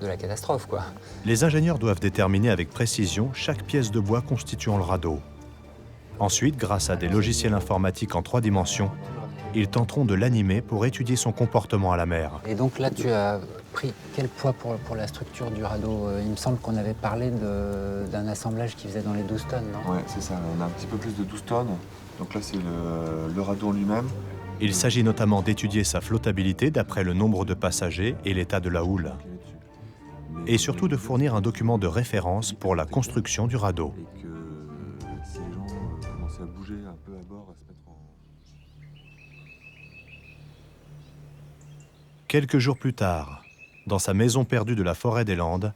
de la catastrophe, quoi. Les ingénieurs doivent déterminer avec précision chaque pièce de bois constituant le radeau. Ensuite, grâce à des logiciels informatiques en 3 dimensions, ils tenteront de l'animer pour étudier son comportement à la mer. Et donc là, tu as pris quel poids pour la structure du radeau? Il me semble qu'on avait parlé d'un assemblage qui faisait dans les 12 tonnes, non? Ouais, c'est ça. On a un petit peu plus de 12 tonnes. Donc là, c'est le radeau lui-même. Il s'agit notamment d'étudier sa flottabilité d'après le nombre de passagers et l'état de la houle. Et surtout de fournir un document de référence pour la construction du radeau. Et que si les gens commençaient à bouger un peu à bord, à se mettre en... Quelques jours plus tard, dans sa maison perdue de la forêt des Landes,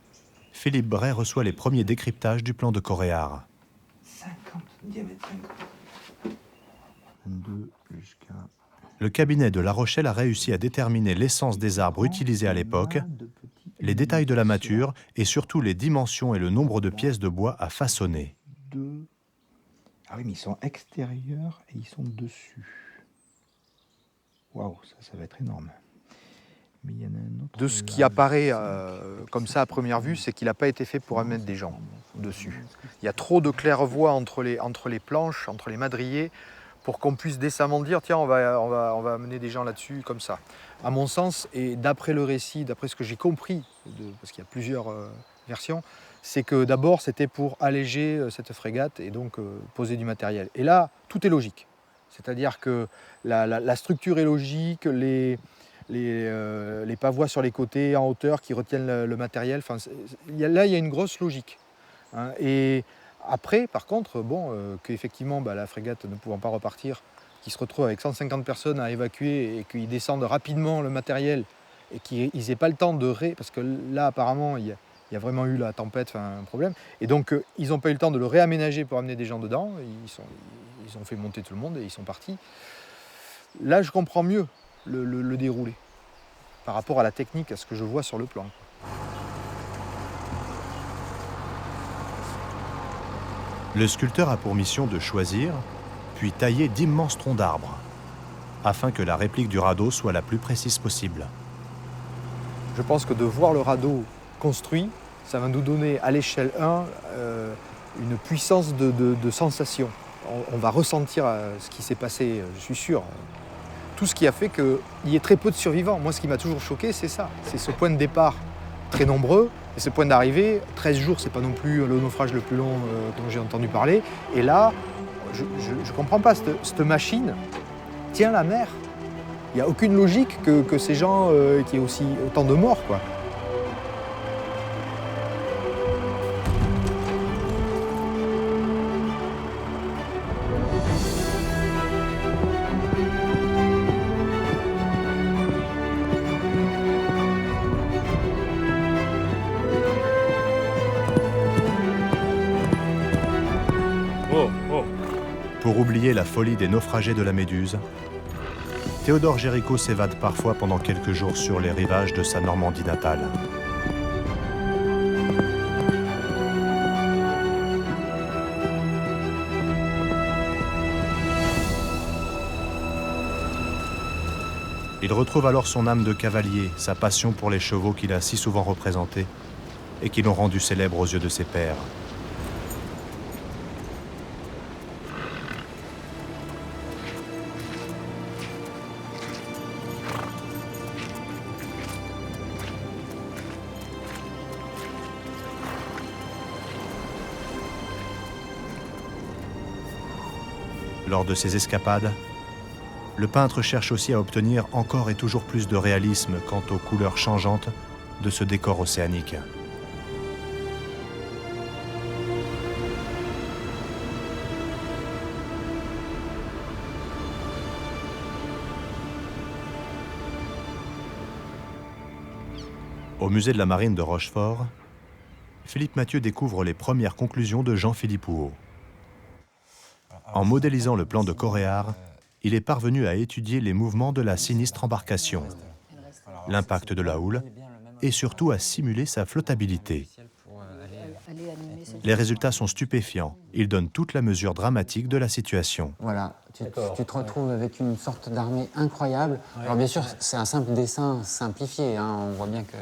Philippe Bray reçoit les premiers décryptages du plan de Coréard. 50, diamètre 50. 22 jusqu'à... Le cabinet de La Rochelle a réussi à déterminer l'essence des arbres utilisés à l'époque, les détails de la mâture et surtout les dimensions et le nombre de pièces de bois à façonner. Ah oui, mais ils sont extérieurs et ils sont dessus. Waouh, ça va être énorme. Mais il y en a un autre. De ce qui apparaît comme ça à première vue, c'est qu'il n'a pas été fait pour mettre des gens dessus. Il y a trop de claire-voie entre les planches, entre les madriers, pour qu'on puisse décemment dire tiens, on va amener des gens là-dessus comme ça. À mon sens, et d'après le récit, d'après ce que j'ai compris, parce qu'il y a plusieurs versions, c'est que d'abord c'était pour alléger cette frégate et donc poser du matériel. Et là, tout est logique. C'est-à-dire que la structure est logique, les pavois sur les côtés en hauteur qui retiennent le matériel, enfin, là il y a une grosse logique. Hein. Et après, par contre, qu'effectivement la frégate ne pouvant pas repartir, qui se retrouve avec 150 personnes à évacuer et qu'ils descendent rapidement le matériel et qu'ils n'aient pas le temps parce que là apparemment il y a vraiment eu la tempête, un problème, et donc ils n'ont pas eu le temps de le réaménager pour amener des gens dedans, ils ont fait monter tout le monde et ils sont partis. Là je comprends mieux le déroulé par rapport à la technique, à ce que je vois sur le plan. Le sculpteur a pour mission de choisir, puis tailler d'immenses troncs d'arbres, afin que la réplique du radeau soit la plus précise possible. Je pense que de voir le radeau construit, ça va nous donner à l'échelle 1 une puissance de sensation. On va ressentir ce qui s'est passé, je suis sûr. Tout ce qui a fait qu'il y ait très peu de survivants. Moi, ce qui m'a toujours choqué, c'est ça. C'est ce point de départ très nombreux, et ce point d'arrivée, 13 jours, c'est pas non plus le naufrage le plus long dont j'ai entendu parler. Et là, je ne comprends pas, cette machine tient la mer. Il n'y a aucune logique que ces gens, qu'il y ait aussi autant de morts, quoi. Pour oublier la folie des naufragés de la Méduse, Théodore Géricault s'évade parfois pendant quelques jours sur les rivages de sa Normandie natale. Il retrouve alors son âme de cavalier, sa passion pour les chevaux qu'il a si souvent représentés et qui l'ont rendu célèbre aux yeux de ses pairs. Lors de ces escapades, le peintre cherche aussi à obtenir encore et toujours plus de réalisme quant aux couleurs changeantes de ce décor océanique. Au musée de la Marine de Rochefort, Philippe Mathieu découvre les premières conclusions de Jean-Philippe Houot. En modélisant le plan de Coréard, il est parvenu à étudier les mouvements de la sinistre embarcation, l'impact de la houle et surtout à simuler sa flottabilité. Les résultats sont stupéfiants. Ils donnent toute la mesure dramatique de la situation. Voilà, tu te retrouves avec une sorte d'armée incroyable. Alors bien sûr, c'est un simple dessin simplifié, hein. On voit bien que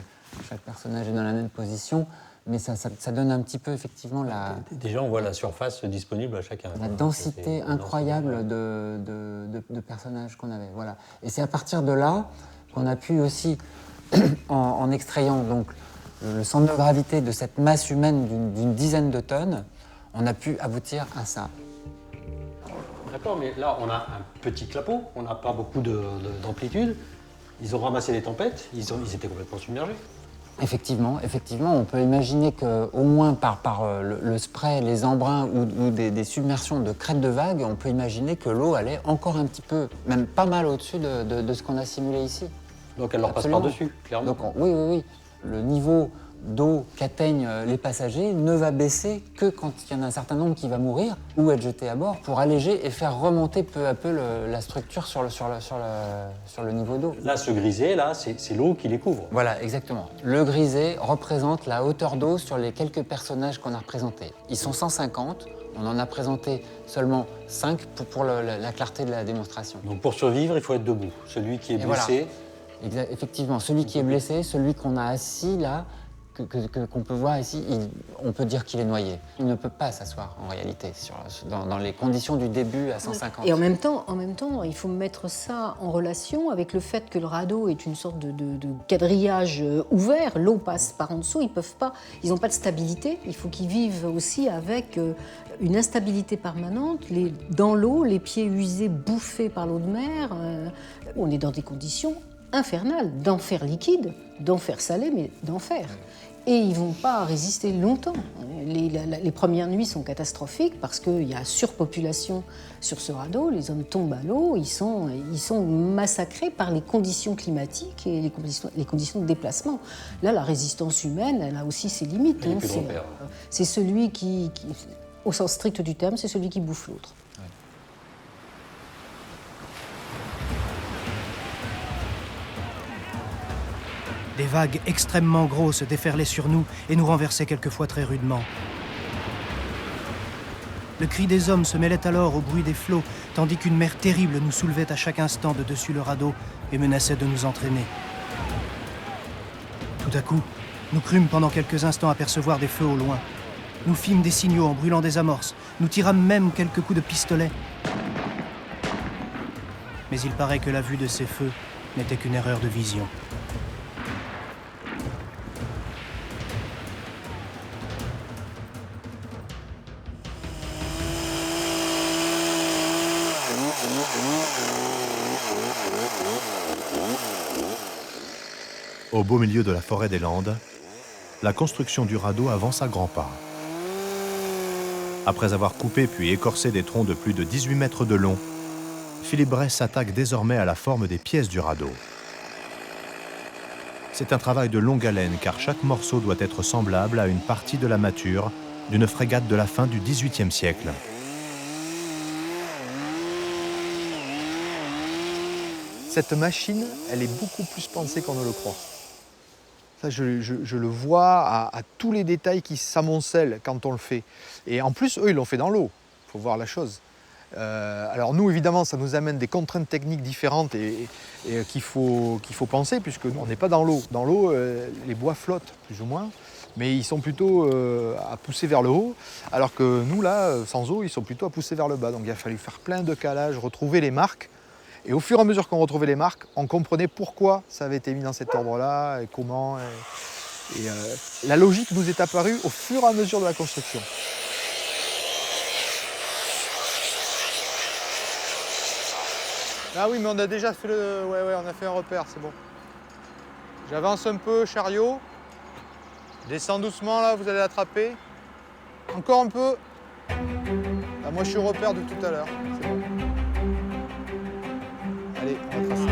chaque personnage est dans la même position. Mais ça donne un petit peu, effectivement, Déjà, on voit la surface disponible à chacun. La densité incroyable de personnages qu'on avait. Voilà. Et c'est à partir de là qu'on a pu aussi, en extrayant donc, le centre de gravité de cette masse humaine d'une dizaine de tonnes, on a pu aboutir à ça. D'accord, mais là, on a un petit clapot, on n'a pas beaucoup d'amplitude. Ils ont ramassé les tempêtes, ils étaient complètement submergés. Effectivement, on peut imaginer qu'au moins par le spray, les embruns ou des submersions de crêtes de vagues, on peut imaginer que l'eau allait encore un petit peu, même pas mal au-dessus de ce qu'on a simulé ici. Donc elle leur passe par-dessus, clairement. Donc, oui. Le niveau d'eau qu'atteignent les passagers ne va baisser que quand il y en a un certain nombre qui va mourir ou être jeté à bord pour alléger et faire remonter peu à peu la structure sur le niveau d'eau. Là, ce grisé, là, c'est l'eau qui les couvre. Voilà, exactement. Le grisé représente la hauteur d'eau sur les quelques personnages qu'on a représentés. Ils sont 150, on en a présenté seulement 5 pour la clarté de la démonstration. Donc pour survivre, il faut être debout. Celui qui est blessé... Voilà. Effectivement, celui qui est blessé, celui qu'on a assis là, qu'on peut voir ici, on peut dire qu'il est noyé. Il ne peut pas s'asseoir en réalité dans les conditions du début à 150. Et en même temps, il faut mettre ça en relation avec le fait que le radeau est une sorte de quadrillage ouvert. L'eau passe par en dessous, ils n'ont pas de stabilité. Il faut qu'ils vivent aussi avec une instabilité permanente. Dans l'eau, les pieds usés, bouffés par l'eau de mer. On est dans des conditions infernales, d'enfer liquide, d'enfer salé, mais d'enfer. Et ils ne vont pas résister longtemps. Les premières nuits sont catastrophiques parce qu'il y a surpopulation sur ce radeau, les hommes tombent à l'eau, ils sont massacrés par les conditions climatiques et les conditions de déplacement. Là, la résistance humaine, elle a aussi ses limites. Hein. C'est celui qui, au sens strict du terme, c'est celui qui bouffe l'autre. Des vagues extrêmement grosses déferlaient sur nous et nous renversaient quelquefois très rudement. Le cri des hommes se mêlait alors au bruit des flots, tandis qu'une mer terrible nous soulevait à chaque instant de dessus le radeau et menaçait de nous entraîner. Tout à coup, nous crûmes pendant quelques instants apercevoir des feux au loin. Nous fîmes des signaux en brûlant des amorces. Nous tirâmes même quelques coups de pistolet. Mais il paraît que la vue de ces feux n'était qu'une erreur de vision. Au beau milieu de la forêt des Landes, la construction du radeau avance à grands pas. Après avoir coupé puis écorcé des troncs de plus de 18 mètres de long, Philippe Bray s'attaque désormais à la forme des pièces du radeau. C'est un travail de longue haleine car chaque morceau doit être semblable à une partie de la mâture d'une frégate de la fin du XVIIIe siècle. Cette machine, elle est beaucoup plus pensée qu'on ne le croit. Ça, je le vois à tous les détails qui s'amoncellent quand on le fait. Et en plus, eux, ils l'ont fait dans l'eau. Il faut voir la chose. Alors nous, évidemment, ça nous amène des contraintes techniques différentes et qu'il faut penser, puisque nous, on n'est pas dans l'eau. Dans l'eau, les bois flottent, plus ou moins, mais ils sont plutôt à pousser vers le haut, alors que nous, là, sans eau, ils sont plutôt à pousser vers le bas. Donc il a fallu faire plein de calages, retrouver les marques. Et au fur et à mesure qu'on retrouvait les marques, on comprenait pourquoi ça avait été mis dans cet ordre-là, et comment. La logique nous est apparue au fur et à mesure de la construction. Ah oui, mais on a déjà fait le... Ouais, on a fait un repère, c'est bon. J'avance un peu, chariot. Descends doucement, là, vous allez l'attraper. Encore un peu. Ah, moi, je suis au repère de tout à l'heure. C'est bon. Allez, on va tracer.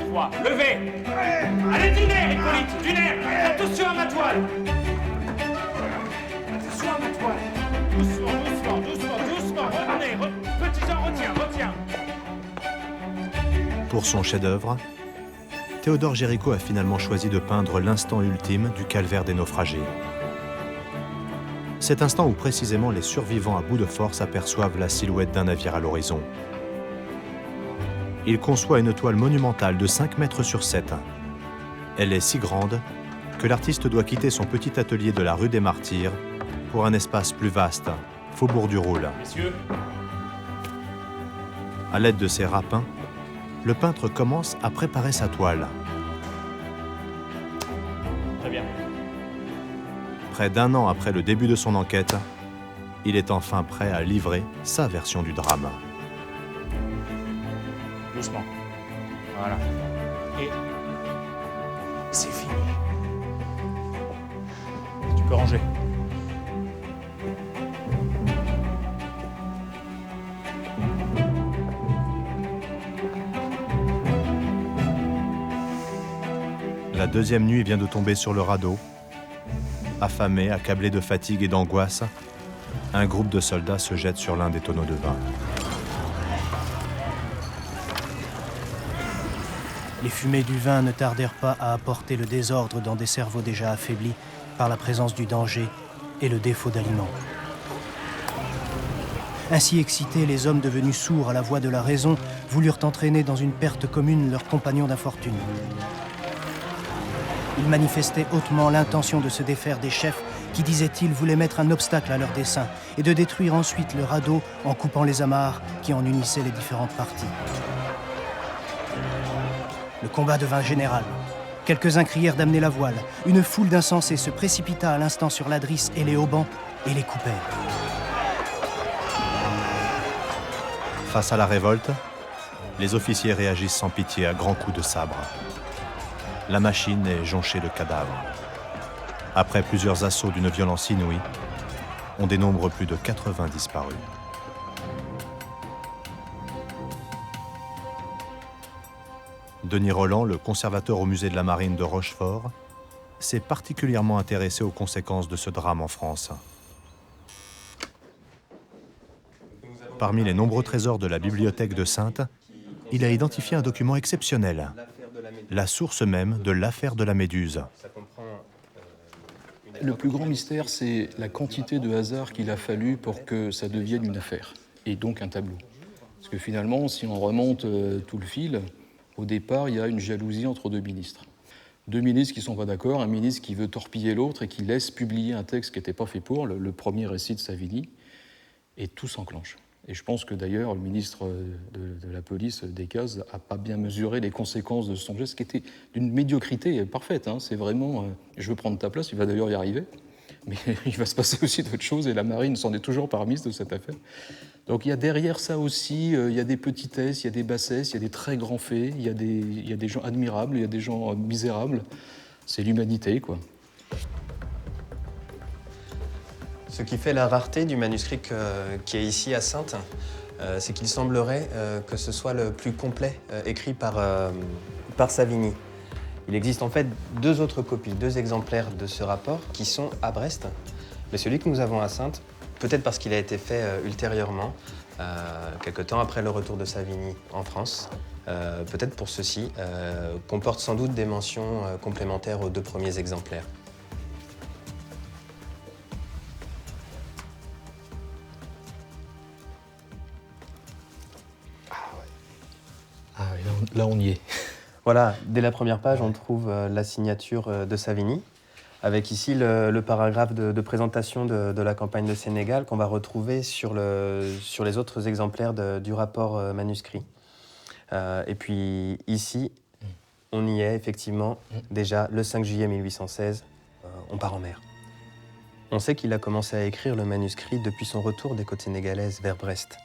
2, 3, levez! Allez, du nerf, Hippolyte, du nerf! Attention à ma toile! Attention à ma toile! Doucement, revenez, Petit Jean, retiens! Pour son chef-d'œuvre, Théodore Géricault a finalement choisi de peindre l'instant ultime du calvaire des naufragés. Cet instant où précisément les survivants à bout de force aperçoivent la silhouette d'un navire à l'horizon. Il conçoit une toile monumentale de 5 mètres sur 7. Elle est si grande que l'artiste doit quitter son petit atelier de la rue des Martyrs pour un espace plus vaste, Faubourg du Roule. Messieurs. À l'aide de ses rapins, le peintre commence à préparer sa toile. Très bien. Près d'1 an après le début de son enquête, il est enfin prêt à livrer sa version du drame. Doucement. Voilà. Et c'est fini. Tu peux ranger. La deuxième nuit vient de tomber sur le radeau. Affamé, accablé de fatigue et d'angoisse, un groupe de soldats se jette sur l'un des tonneaux de vin. Les fumées du vin ne tardèrent pas à apporter le désordre dans des cerveaux déjà affaiblis par la présence du danger et le défaut d'aliments. Ainsi excités, les hommes devenus sourds à la voix de la raison voulurent entraîner dans une perte commune leurs compagnons d'infortune. Ils manifestaient hautement l'intention de se défaire des chefs qui, disaient-ils, voulaient mettre un obstacle à leur dessein et de détruire ensuite le radeau en coupant les amarres qui en unissaient les différentes parties. Le combat devint général. Quelques-uns crièrent d'amener la voile. Une foule d'insensés se précipita à l'instant sur la drisse et les haubans et les coupèrent. Face à la révolte, les officiers réagissent sans pitié à grands coups de sabre. La machine est jonchée de cadavres. Après plusieurs assauts d'une violence inouïe, on dénombre plus de 80 disparus. Denis Rolland, le conservateur au musée de la Marine de Rochefort, s'est particulièrement intéressé aux conséquences de ce drame en France. Parmi les nombreux trésors de la bibliothèque de Saintes, il a identifié un document exceptionnel, la source même de l'affaire de la Méduse. Le plus grand mystère, c'est la quantité de hasard qu'il a fallu pour que ça devienne une affaire, et donc un tableau. Parce que finalement, si on remonte tout le fil, au départ, il y a une jalousie entre deux ministres. Deux ministres qui ne sont pas d'accord, un ministre qui veut torpiller l'autre et qui laisse publier un texte qui n'était pas fait pour, le premier récit de Savigny, et tout s'enclenche. Et je pense que d'ailleurs, le ministre de la police, Decazes, n'a pas bien mesuré les conséquences de son geste, qui était d'une médiocrité parfaite. Hein. C'est vraiment, je veux prendre ta place, il va d'ailleurs y arriver, mais il va se passer aussi d'autres choses, et la marine s'en est toujours pas remise de cette affaire. Donc il y a derrière ça aussi, il y a des petitesses, il y a des bassesses, il y a des très grands faits, il y a des gens admirables, il y a des gens misérables. C'est l'humanité, quoi. Ce qui fait la rareté du manuscrit qui est ici à Saintes, c'est qu'il semblerait que ce soit le plus complet écrit par Savigny. Il existe en fait deux autres copies, deux exemplaires de ce rapport qui sont à Brest. Mais celui que nous avons à Saintes, peut-être parce qu'il a été fait ultérieurement, quelque temps après le retour de Savigny en France, peut-être pour ceci, comporte sans doute des mentions complémentaires aux deux premiers exemplaires. Ah oui, là on y est. Voilà, dès la première page, on trouve la signature de Savigny, avec ici le paragraphe de présentation de la campagne de Sénégal qu'on va retrouver sur les autres exemplaires du rapport manuscrit. Et puis ici, on y est effectivement déjà le 5 juillet 1816, on part en mer. On sait qu'il a commencé à écrire le manuscrit depuis son retour des côtes sénégalaises vers Brest.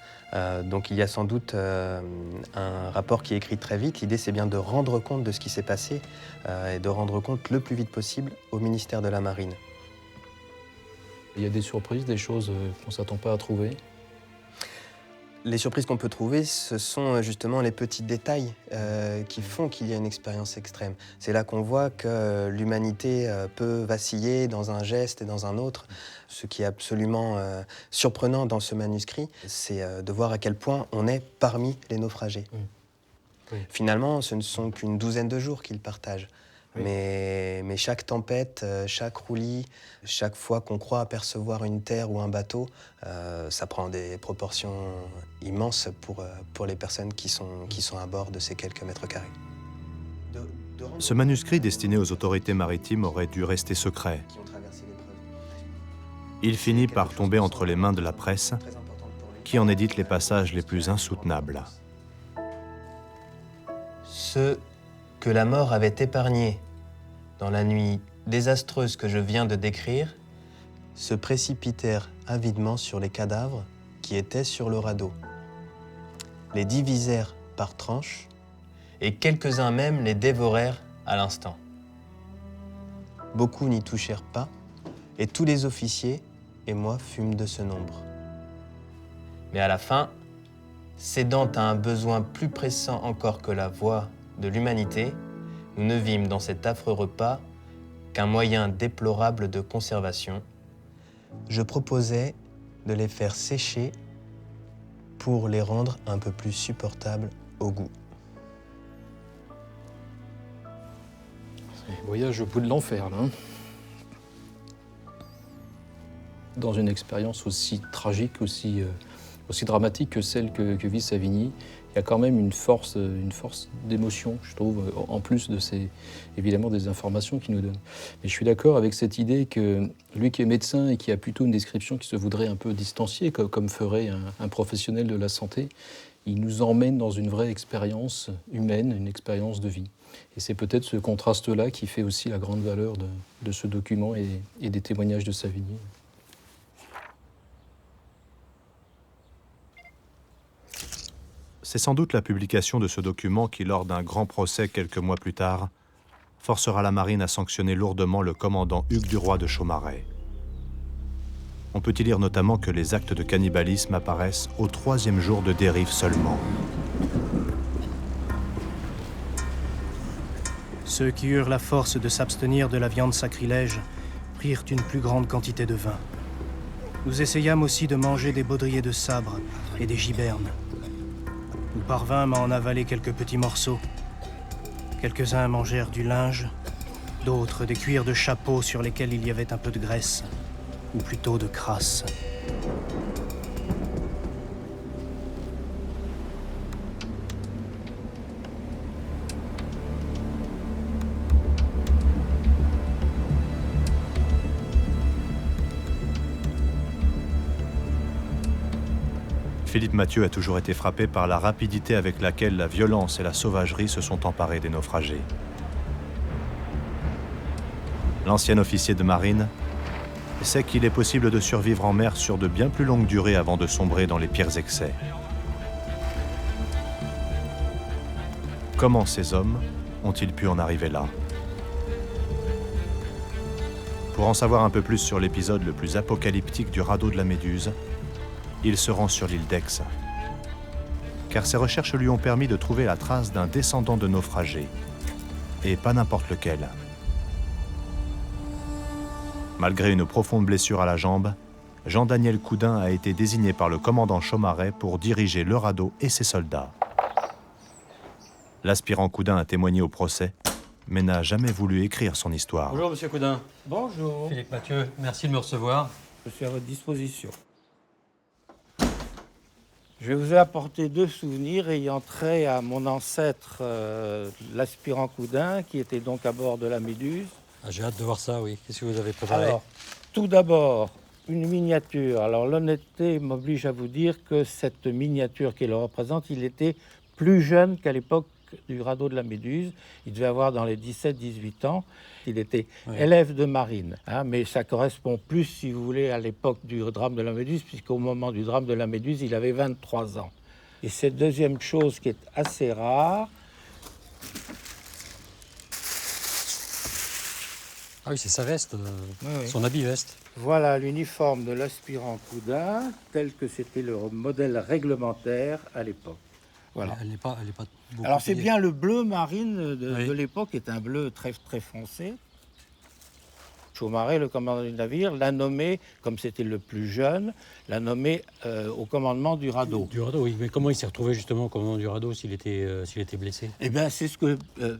Donc il y a sans doute un rapport qui est écrit très vite. L'idée, c'est bien de rendre compte de ce qui s'est passé et de rendre compte le plus vite possible au ministère de la Marine. Il y a des surprises, des choses qu'on ne s'attend pas à trouver. Les surprises qu'on peut trouver, ce sont justement les petits détails qui font qu'il y a une expérience extrême. C'est là qu'on voit que l'humanité peut vaciller dans un geste et dans un autre. Ce qui est absolument surprenant dans ce manuscrit, c'est de voir à quel point on est parmi les naufragés. Oui. Finalement, ce ne sont qu'une douzaine de jours qu'ils partagent. Oui. Mais chaque tempête, chaque roulis, chaque fois qu'on croit apercevoir une terre ou un bateau, ça prend des proportions immenses pour les personnes qui sont à bord de ces quelques mètres carrés. Ce manuscrit destiné aux autorités maritimes aurait dû rester secret. Il finit par tomber entre les mains de la presse, qui en édite les passages les plus insoutenables. Ceux que la mort avait épargnés dans la nuit désastreuse que je viens de décrire se précipitèrent avidement sur les cadavres qui étaient sur le radeau, les divisèrent par tranches et quelques-uns même les dévorèrent à l'instant. Beaucoup n'y touchèrent pas et tous les officiers et moi fûmes de ce nombre. Mais à la fin, cédant à un besoin plus pressant encore que la voix de l'humanité, nous ne vîmes dans cet affreux repas qu'un moyen déplorable de conservation. Je proposais de les faire sécher pour les rendre un peu plus supportables au goût. C'est un voyage au bout de l'enfer, là. Dans une expérience aussi tragique, aussi aussi dramatique que celle que vit Savigny. Il y a quand même une force d'émotion, je trouve, en plus de évidemment des informations qu'il nous donne. Mais je suis d'accord avec cette idée que lui qui est médecin et qui a plutôt une description qui se voudrait un peu distanciée, comme ferait un professionnel de la santé, il nous emmène dans une vraie expérience humaine, une expérience de vie. Et c'est peut-être ce contraste-là qui fait aussi la grande valeur de ce document et des témoignages de Savigny. C'est sans doute la publication de ce document qui, lors d'un grand procès quelques mois plus tard, forcera la marine à sanctionner lourdement le commandant Hugues Duroy de Chaumareix. On peut y lire notamment que les actes de cannibalisme apparaissent au 3e jour de dérive seulement. Ceux qui eurent la force de s'abstenir de la viande sacrilège prirent une plus grande quantité de vin. Nous essayâmes aussi de manger des baudriers de sabre et des gibernes. Nous parvînmes à en avaler quelques petits morceaux. Quelques-uns mangèrent du linge, d'autres des cuirs de chapeau sur lesquels il y avait un peu de graisse, ou plutôt de crasse. Philippe Mathieu a toujours été frappé par la rapidité avec laquelle la violence et la sauvagerie se sont emparés des naufragés. L'ancien officier de marine sait qu'il est possible de survivre en mer sur de bien plus longues durées avant de sombrer dans les pires excès. Comment ces hommes ont-ils pu en arriver là? Pour en savoir un peu plus sur l'épisode le plus apocalyptique du radeau de la Méduse, il se rend sur l'île d'Aix, car ses recherches lui ont permis de trouver la trace d'un descendant de naufragés, et pas n'importe lequel. Malgré une profonde blessure à la jambe, Jean-Daniel Coudin a été désigné par le commandant Chaumareix pour diriger le radeau et ses soldats. L'aspirant Coudin a témoigné au procès, mais n'a jamais voulu écrire son histoire. Bonjour, monsieur Coudin. Bonjour. Philippe Mathieu, merci de me recevoir. Je suis à votre disposition. Je vous ai apporté 2 souvenirs ayant trait à mon ancêtre, l'aspirant Coudin, qui était donc à bord de la Méduse. Ah, j'ai hâte de voir ça, oui. Qu'est-ce que vous avez préparé? Alors, tout d'abord, une miniature. Alors, l'honnêteté m'oblige à vous dire que cette miniature qui le représente, il était plus jeune qu'à l'époque du radeau de la Méduse. Il devait avoir dans les 17-18 ans. Il était élève de marine, hein, mais ça correspond plus, si vous voulez, à l'époque du drame de la Méduse, puisqu'au moment du drame de la Méduse, il avait 23 ans. Et cette deuxième chose qui est assez rare... Ah oui, c'est sa veste, son habit veste. Voilà l'uniforme de l'aspirant Coudin, tel que c'était le modèle réglementaire à l'époque. Voilà. Elle n'est pas beaucoup. Alors c'est bien le bleu marine de l'époque, qui est un bleu très, très foncé. Chaumareix, le commandant du navire, l'a nommé, comme c'était le plus jeune, l'a nommé au commandement du radeau. Du radeau, oui. Mais comment il s'est retrouvé justement au commandement du radeau s'il était blessé? Eh bien, c'est ce que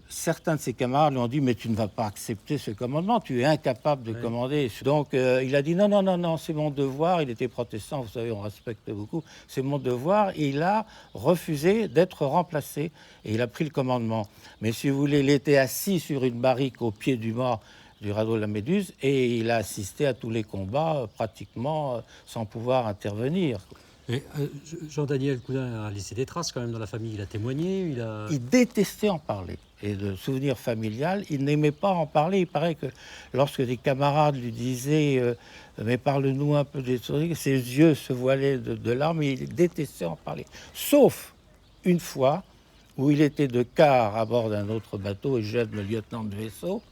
certains de ses camarades lui ont dit, mais tu ne vas pas accepter ce commandement, tu es incapable de commander. Donc, il a dit, non, c'est mon devoir. Il était protestant, vous savez, on respecte beaucoup. C'est mon devoir. Et il a refusé d'être remplacé. Et il a pris le commandement. Mais si vous voulez, il était assis sur une barrique au pied du mât du radeau de la Méduse, et il a assisté à tous les combats pratiquement sans pouvoir intervenir. Jean-Daniel Coudin a laissé des traces quand même dans la famille, il a témoigné, Il détestait en parler, et de souvenir familial, il n'aimait pas en parler. Il paraît que lorsque des camarades lui disaient mais parle-nous un peu des trucs, ses yeux se voilaient de larmes, et il détestait en parler. Sauf une fois, où il était de quart à bord d'un autre bateau, et j'aide le lieutenant de vaisseau,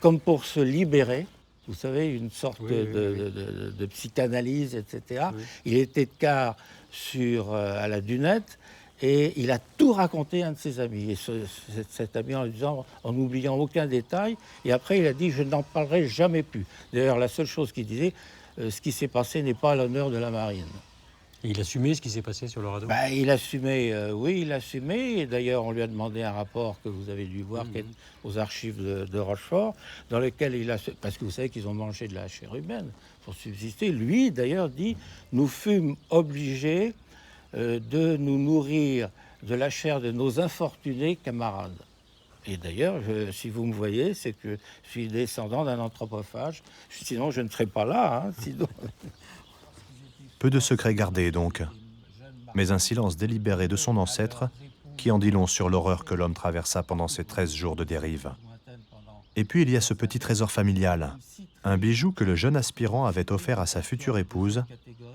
comme pour se libérer, vous savez, une sorte de psychanalyse, etc. Il était de quart à la dunette, et il a tout raconté à un de ses amis. Et cet ami, en lui disant, en n'oubliant aucun détail, et après il a dit, je n'en parlerai jamais plus. D'ailleurs, la seule chose qu'il disait, ce qui s'est passé n'est pas à l'honneur de la marine. Et il assumait ce qui s'est passé sur le radeau? Il assumait, oui, il assumait. Et d'ailleurs, on lui a demandé un rapport que vous avez dû voir, qui est aux archives de Rochefort, dans lequel il a... Parce que vous savez qu'ils ont mangé de la chair humaine pour subsister. Lui, d'ailleurs, dit, nous fûmes obligés de nous nourrir de la chair de nos infortunés camarades. Et d'ailleurs, si vous me voyez, c'est que je suis descendant d'un anthropophage. Sinon, je ne serais pas là. Sinon... Peu de secrets gardés, donc. Mais un silence délibéré de son ancêtre qui en dit long sur l'horreur que l'homme traversa pendant ces 13 jours de dérive. Et puis, il y a ce petit trésor familial, un bijou que le jeune aspirant avait offert à sa future épouse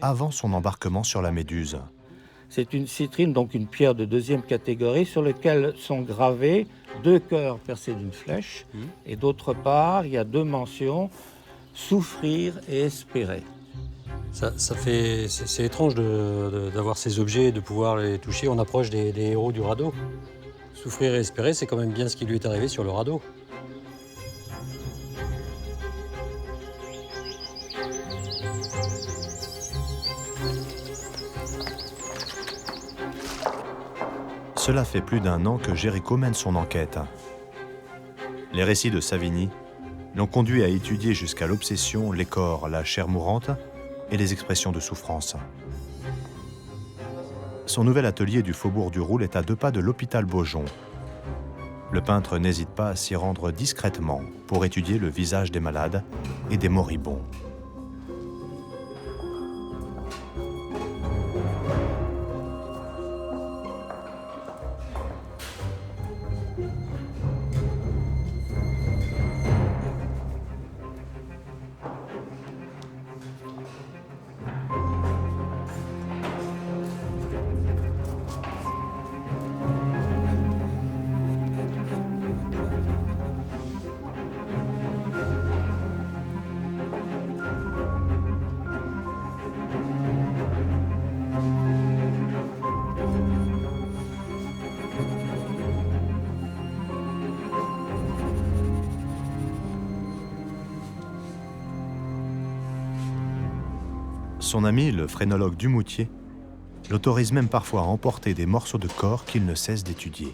avant son embarquement sur la Méduse. C'est une citrine, donc une pierre de 2e catégorie, sur laquelle sont gravés 2 cœurs percés d'une flèche. Et d'autre part, il y a 2 mentions, souffrir et espérer. C'est étrange d'avoir ces objets, de pouvoir les toucher. On approche des héros du radeau. Souffrir et espérer, c'est quand même bien ce qui lui est arrivé sur le radeau. Cela fait plus d'1 an que Géricault mène son enquête. Les récits de Savigny l'ont conduit à étudier jusqu'à l'obsession les corps, la chair mourante et les expressions de souffrance. Son nouvel atelier du faubourg du Roule est à 2 pas de l'hôpital Beaujon. Le peintre n'hésite pas à s'y rendre discrètement pour étudier le visage des malades et des moribonds. Son ami, le phrénologue Dumoutier, l'autorise même parfois à emporter des morceaux de corps qu'il ne cesse d'étudier.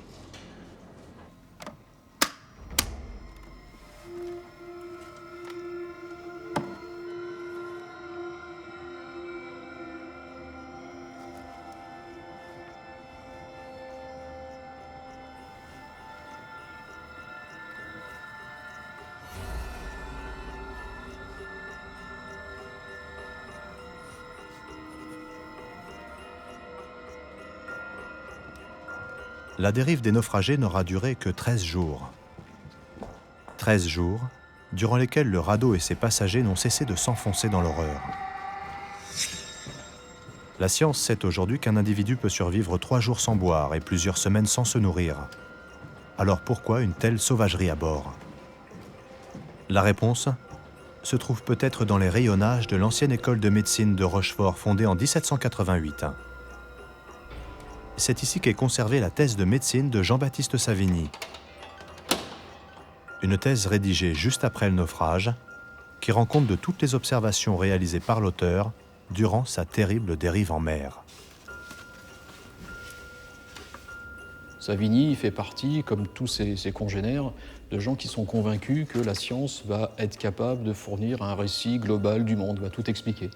La dérive des naufragés n'aura duré que 13 jours. 13 jours, durant lesquels le radeau et ses passagers n'ont cessé de s'enfoncer dans l'horreur. La science sait aujourd'hui qu'un individu peut survivre 3 jours sans boire et plusieurs semaines sans se nourrir. Alors pourquoi une telle sauvagerie à bord? La réponse se trouve peut-être dans les rayonnages de l'ancienne école de médecine de Rochefort fondée en 1788. C'est ici qu'est conservée la thèse de médecine de Jean-Baptiste Savigny. Une thèse rédigée juste après le naufrage, qui rend compte de toutes les observations réalisées par l'auteur durant sa terrible dérive en mer. Savigny fait partie, comme tous ses congénères, de gens qui sont convaincus que la science va être capable de fournir un récit global du monde, va tout expliquer.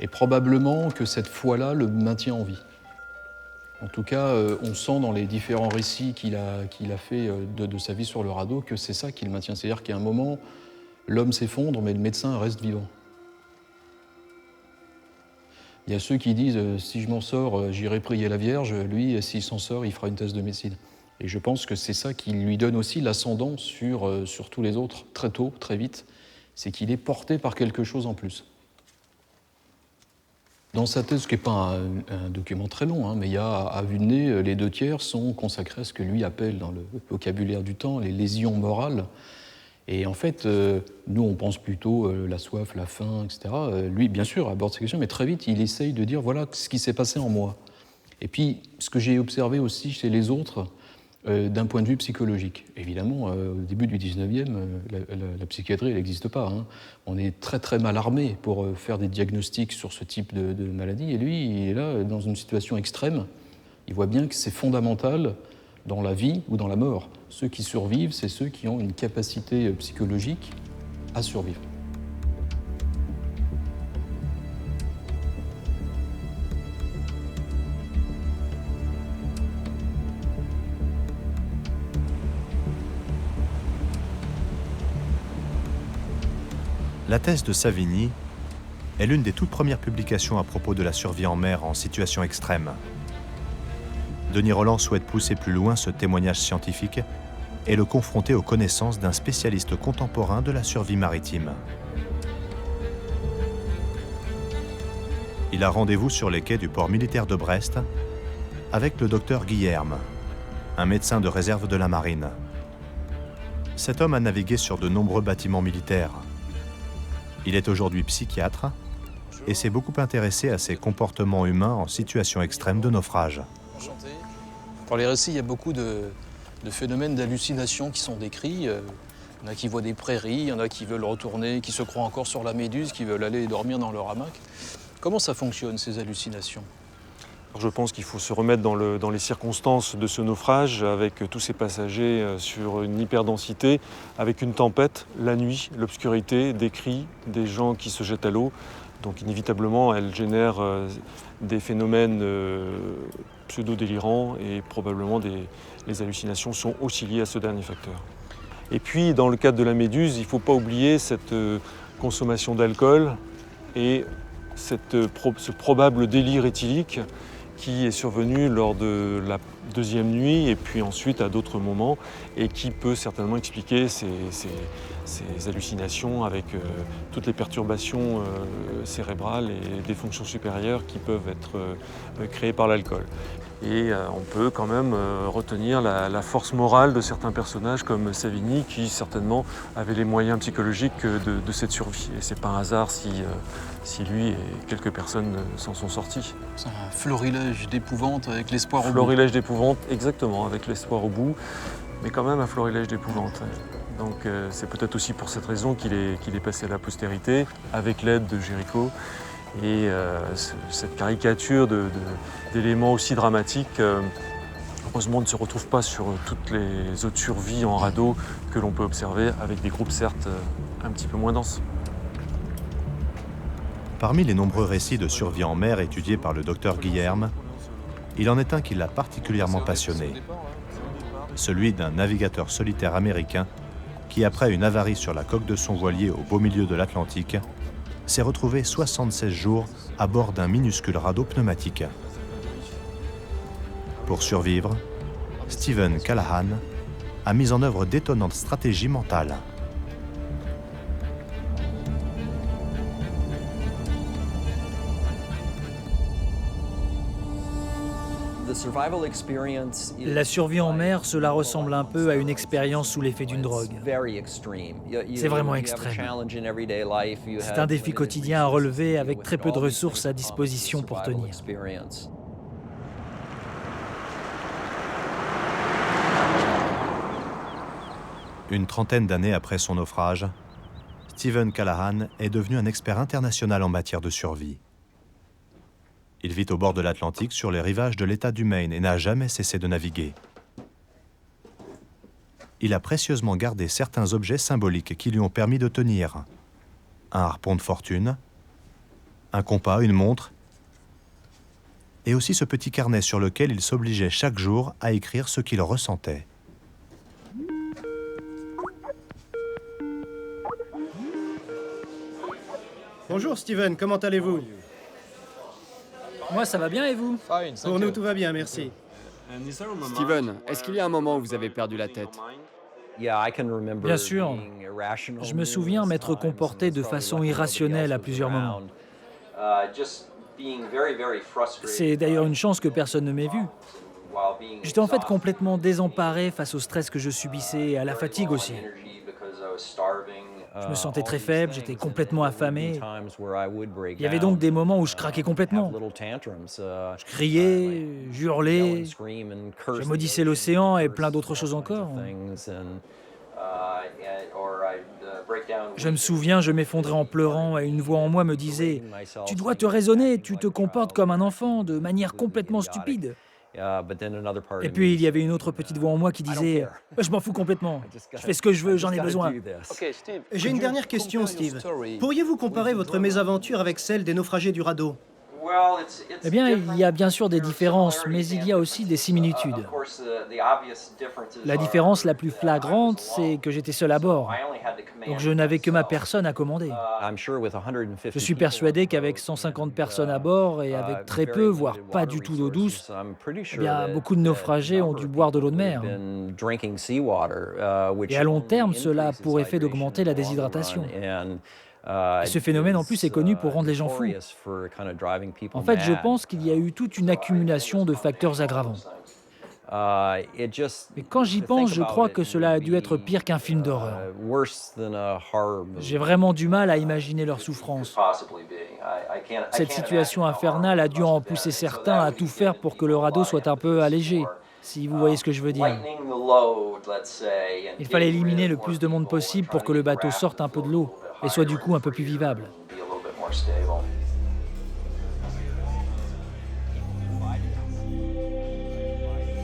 Et probablement que cette foi-là le maintient en vie. En tout cas, on sent dans les différents récits qu'il a fait de sa vie sur le radeau que c'est ça qui le maintient. C'est-à-dire qu'à un moment, l'homme s'effondre, mais le médecin reste vivant. Il y a ceux qui disent « si je m'en sors, j'irai prier la Vierge ». Lui, s'il s'en sort, il fera une thèse de médecine. Et je pense que c'est ça qui lui donne aussi l'ascendant sur tous les autres, très tôt, très vite. C'est qu'il est porté par quelque chose en plus. Dans sa thèse, ce qui n'est pas un document très long, mais il y a, à vue de nez, les 2/3 sont consacrés à ce que lui appelle, dans le vocabulaire du temps, les lésions morales. Et en fait, nous, on pense plutôt la soif, la faim, etc. Lui, bien sûr, aborde ces questions, mais très vite, il essaye de dire, voilà ce qui s'est passé en moi. Et puis, ce que j'ai observé aussi chez les autres, d'un point de vue psychologique. Évidemment, au début du 19e, la psychiatrie, elle n'existe pas. On est très très mal armé pour faire des diagnostics sur ce type de maladie. Et lui, il est là dans une situation extrême. Il voit bien que c'est fondamental dans la vie ou dans la mort. Ceux qui survivent, c'est ceux qui ont une capacité psychologique à survivre. La thèse de Savigny est l'une des toutes premières publications à propos de la survie en mer en situation extrême. Denis Rolland souhaite pousser plus loin ce témoignage scientifique et le confronter aux connaissances d'un spécialiste contemporain de la survie maritime. Il a rendez-vous sur les quais du port militaire de Brest avec le docteur Guillerme, un médecin de réserve de la marine. Cet homme a navigué sur de nombreux bâtiments militaires. Il est aujourd'hui psychiatre et s'est beaucoup intéressé à ces comportements humains en situation extrême de naufrage. Dans les récits, il y a beaucoup de phénomènes d'hallucination qui sont décrits. Il y en a qui voient des prairies, il y en a qui veulent retourner, qui se croient encore sur la Méduse, qui veulent aller dormir dans leur hamac. Comment ça fonctionne, ces hallucinations ? Je pense qu'il faut se remettre dans les circonstances de ce naufrage, avec tous ces passagers sur une hyperdensité, avec une tempête, la nuit, l'obscurité, des cris, des gens qui se jettent à l'eau. Donc inévitablement, elle génère des phénomènes pseudo-délirants et probablement les hallucinations sont aussi liées à ce dernier facteur. Et puis, dans le cadre de la Méduse, il ne faut pas oublier cette consommation d'alcool et ce probable délire éthylique qui est survenu lors de la deuxième nuit et puis ensuite à d'autres moments et qui peut certainement expliquer ces hallucinations avec toutes les perturbations cérébrales et des fonctions supérieures qui peuvent être créées par l'alcool. Et on peut quand même retenir la force morale de certains personnages comme Savigny qui certainement avait les moyens psychologiques de cette survie. Et c'est pas un hasard si lui et quelques personnes s'en sont sortis. C'est un florilège d'épouvante avec l'espoir au bout. Florilège d'épouvante, exactement, avec l'espoir au bout, mais quand même un florilège d'épouvante. Donc c'est peut-être aussi pour cette raison qu'il est passé à la postérité avec l'aide de Géricault. Et cette caricature d'éléments aussi dramatiques, heureusement, ne se retrouve pas sur toutes les autres survies en radeau que l'on peut observer, avec des groupes certes un petit peu moins denses. Parmi les nombreux récits de survie en mer étudiés par le docteur Guillerme, il en est un qui l'a particulièrement passionné. Celui d'un navigateur solitaire américain qui, après une avarie sur la coque de son voilier au beau milieu de l'Atlantique, s'est retrouvé 76 jours à bord d'un minuscule radeau pneumatique. Pour survivre, Stephen Callahan a mis en œuvre d'étonnantes stratégies mentales. La survie en mer, cela ressemble un peu à une expérience sous l'effet d'une drogue. C'est vraiment extrême. C'est un défi quotidien à relever avec très peu de ressources à disposition pour tenir. Une trentaine d'années après son naufrage, Stephen Callahan est devenu un expert international en matière de survie. Il vit au bord de l'Atlantique sur les rivages de l'État du Maine et n'a jamais cessé de naviguer. Il a précieusement gardé certains objets symboliques qui lui ont permis de tenir. Un harpon de fortune, un compas, une montre, et aussi ce petit carnet sur lequel il s'obligeait chaque jour à écrire ce qu'il ressentait. Bonjour Steven, comment allez-vous? Moi, ça va bien et vous? Pour nous, tout va bien, merci. Steven, est-ce qu'il y a un moment où vous avez perdu la tête? Bien sûr. Je me souviens m'être comporté de façon irrationnelle à plusieurs moments. C'est d'ailleurs une chance que personne ne m'ait vu. J'étais en fait complètement désemparé face au stress que je subissais et à la fatigue aussi. Je me sentais très faible, j'étais complètement affamé. Il y avait donc des moments où je craquais complètement. Je criais, j'hurlais, je maudissais l'océan et plein d'autres choses encore. Je me souviens, je m'effondrais en pleurant et une voix en moi me disait « Tu dois te raisonner, tu te comportes comme un enfant, de manière complètement stupide. » Et puis il y avait une autre petite voix en moi qui disait « Je m'en fous complètement, je fais ce que je veux, j'en ai besoin. » J'ai une dernière question, Steve. Pourriez-vous comparer votre mésaventure avec celle des naufragés du radeau? Eh bien, il y a bien sûr des différences, mais il y a aussi des similitudes. La différence la plus flagrante, c'est que j'étais seul à bord. Donc je n'avais que ma personne à commander. Je suis persuadé qu'avec 150 personnes à bord et avec très peu, voire pas du tout d'eau douce, eh bien, beaucoup de naufragés ont dû boire de l'eau de mer. Et à long terme, cela a pour effet d'augmenter la déshydratation. Et ce phénomène, en plus, est connu pour rendre les gens fous. En fait, je pense qu'il y a eu toute une accumulation de facteurs aggravants. Mais quand j'y pense, je crois que cela a dû être pire qu'un film d'horreur. J'ai vraiment du mal à imaginer leur souffrance. Cette situation infernale a dû en pousser certains à tout faire pour que le radeau soit un peu allégé, si vous voyez ce que je veux dire. Il fallait éliminer le plus de monde possible pour que le bateau sorte un peu de l'eau et soit du coup un peu plus vivable.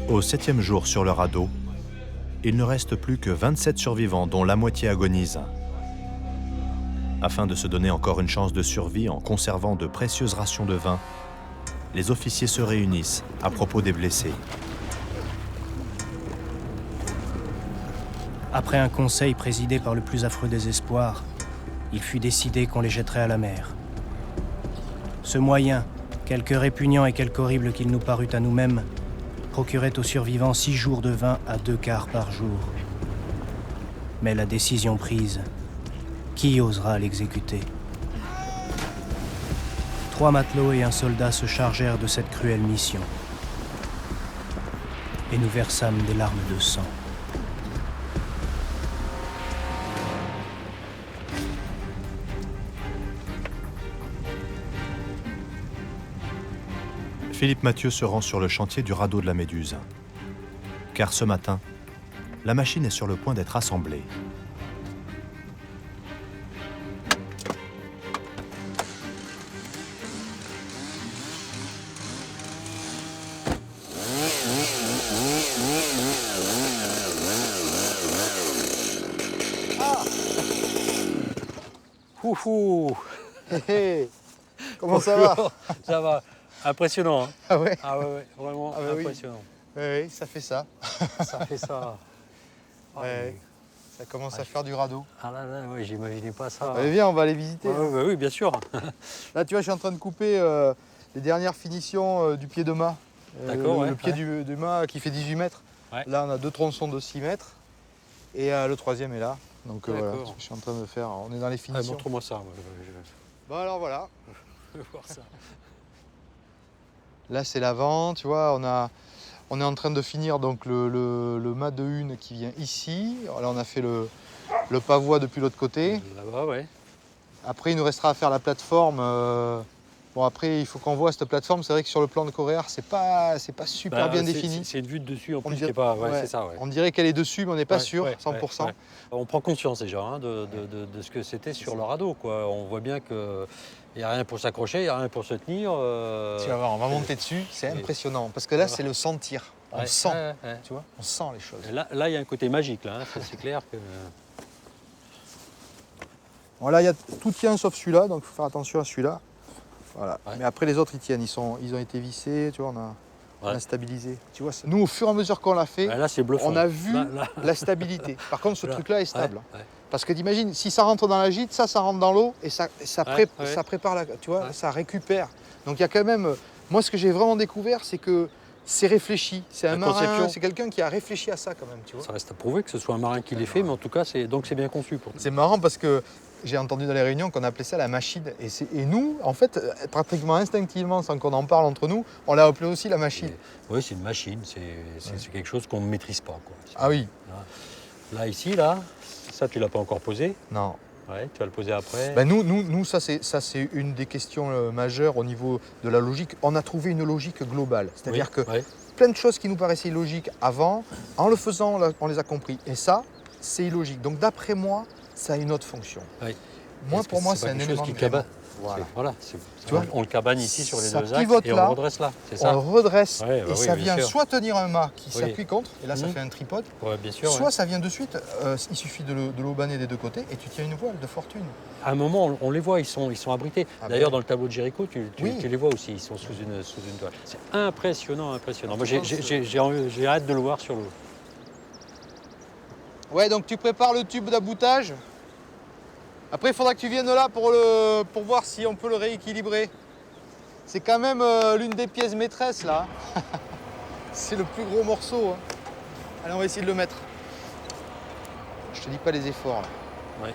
Au 7e jour sur le radeau, il ne reste plus que 27 survivants dont la moitié agonise. Afin de se donner encore une chance de survie en conservant de précieuses rations de vin, les officiers se réunissent à propos des blessés. Après un conseil présidé par le plus affreux désespoir, il fut décidé qu'on les jetterait à la mer. Ce moyen, quelque répugnant et quelque horrible qu'il nous parût à nous-mêmes, procurait aux survivants 6 jours de vin à 2 quarts par jour. Mais la décision prise, qui osera l'exécuter? 3 matelots et un soldat se chargèrent de cette cruelle mission. Et nous versâmes des larmes de sang. Philippe Mathieu se rend sur le chantier du radeau de la Méduse. Car ce matin, la machine est sur le point d'être assemblée. Ouhou. Comment ça va? Ça va. Impressionnant. Hein. Ah ouais? Ah ouais, vraiment impressionnant. Oui, ça fait ça. Ça fait ça. Ouais, ça commence à faire du radeau. Ah là, ouais, j'imaginais pas ça. Allez, viens, on va aller visiter. Oui, bien sûr. Là, tu vois, je suis en train de couper les dernières finitions du pied de mât. D'accord, le pied du mât qui fait 18 mètres. Ouais. Là, on a 2 tronçons de 6 mètres. Et le 3e est là. Donc voilà, je suis en train de faire. On est dans les finitions. Montre-moi ça. Bon, alors voilà. Je veux voir ça. Là, c'est l'avant, tu vois, on est en train de finir donc le mât de hune qui vient ici. Là, on a fait le pavois depuis l'autre côté. Là-bas, ouais. Après, il nous restera à faire la plateforme. Bon, après, il faut qu'on voit cette plateforme. C'est vrai que sur le plan de Coréard, c'est pas super bien défini. C'est une vue de dessus, en plus, qui est pas... Ouais, c'est ça, ouais. On dirait qu'elle est dessus, mais on n'est pas sûr, 100%. Ouais. On prend conscience déjà hein, de ce que c'était sur le radeau, quoi. On voit bien que... Il n'y a rien pour s'accrocher, il n'y a rien pour se tenir. Tu vas voir, on va monter dessus, c'est impressionnant. Parce que là, c'est le sentir. On sent, tu vois, on sent les choses. Là, il y a un côté magique, là. Hein. C'est clair que... Bon, là, tout tient sauf celui-là, donc il faut faire attention à celui-là. Voilà. Ouais. Mais après, les autres, ils tiennent. Ils ont été vissés, tu vois, on a stabilisé. Tu vois, nous, au fur et à mesure qu'on l'a fait, là, c'est bluffant. On a vu la stabilité. Par contre, ce truc-là est stable. Parce que t'imagines, si ça rentre dans la gîte, ça rentre dans l'eau et ça prépare, tu vois, ça récupère. Donc il y a quand même... Moi, ce que j'ai vraiment découvert, c'est que c'est réfléchi. C'est un marin, c'est quelqu'un qui a réfléchi à ça quand même, tu vois. Ça reste à prouver que ce soit un marin qui l'ait fait, mais en tout cas, c'est bien conçu. C'est marrant parce que j'ai entendu dans les réunions qu'on appelait ça la machine. Et nous, en fait, pratiquement instinctivement, sans qu'on en parle entre nous, on l'a appelé aussi la machine. Oui, c'est une machine. C'est quelque chose qu'on ne maîtrise pas, quoi. Ah oui. Là, ici, là... Ça, tu l'as pas encore posé? Non. Ouais, tu vas le poser après. Ben nous, ça c'est une des questions majeures au niveau de la logique. On a trouvé une logique globale. C'est-à-dire que plein de choses qui nous paraissaient illogiques avant, en le faisant, on les a compris. Et ça, c'est illogique. Donc d'après moi, ça a une autre fonction. Moi, pour moi, c'est un élément de gréement. Voilà, tu vois, on le cabane ici sur les deux axes et on là, le redresse là, c'est ça? On le redresse et ça vient sûr. soit tenir un mât qui s'appuie contre, et là ça fait un tripode, bien sûr, soit ça vient de suite, il suffit de l'aubaner des deux côtés et tu tiens une voile de fortune. À un moment, on les voit, ils sont abrités. D'ailleurs, dans le tableau de Jéricho, tu les vois aussi, ils sont sous une toile. C'est impressionnant. Moi, j'ai hâte de le voir sur l'eau. Ouais, donc tu prépares le tube d'aboutage. Après, il faudra que tu viennes là pour voir si on peut le rééquilibrer. C'est quand même l'une des pièces maîtresses, là. C'est le plus gros morceau. Hein. Allez, on va essayer de le mettre. Je te dis pas les efforts, là. Ouais.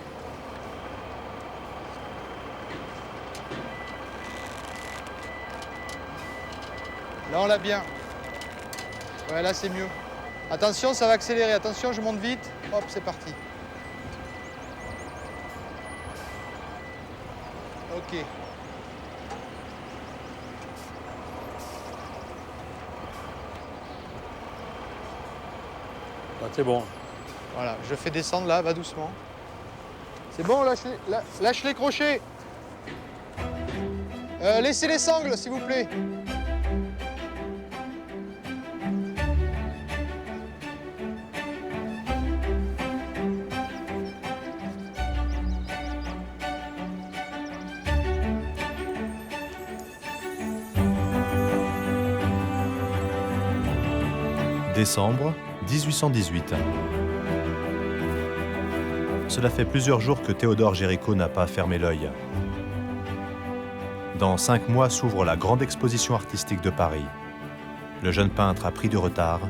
Là, on l'a bien. Ouais, là, c'est mieux. Attention, ça va accélérer. Attention, je monte vite. Hop, c'est parti. Ok. C'est bon. Voilà, je fais descendre là, va doucement. C'est bon, lâche les crochets. Laissez les sangles, s'il vous plaît. Décembre 1818. Cela fait plusieurs jours que Théodore Géricault n'a pas fermé l'œil. Dans 5 mois s'ouvre la grande exposition artistique de Paris. Le jeune peintre a pris du retard.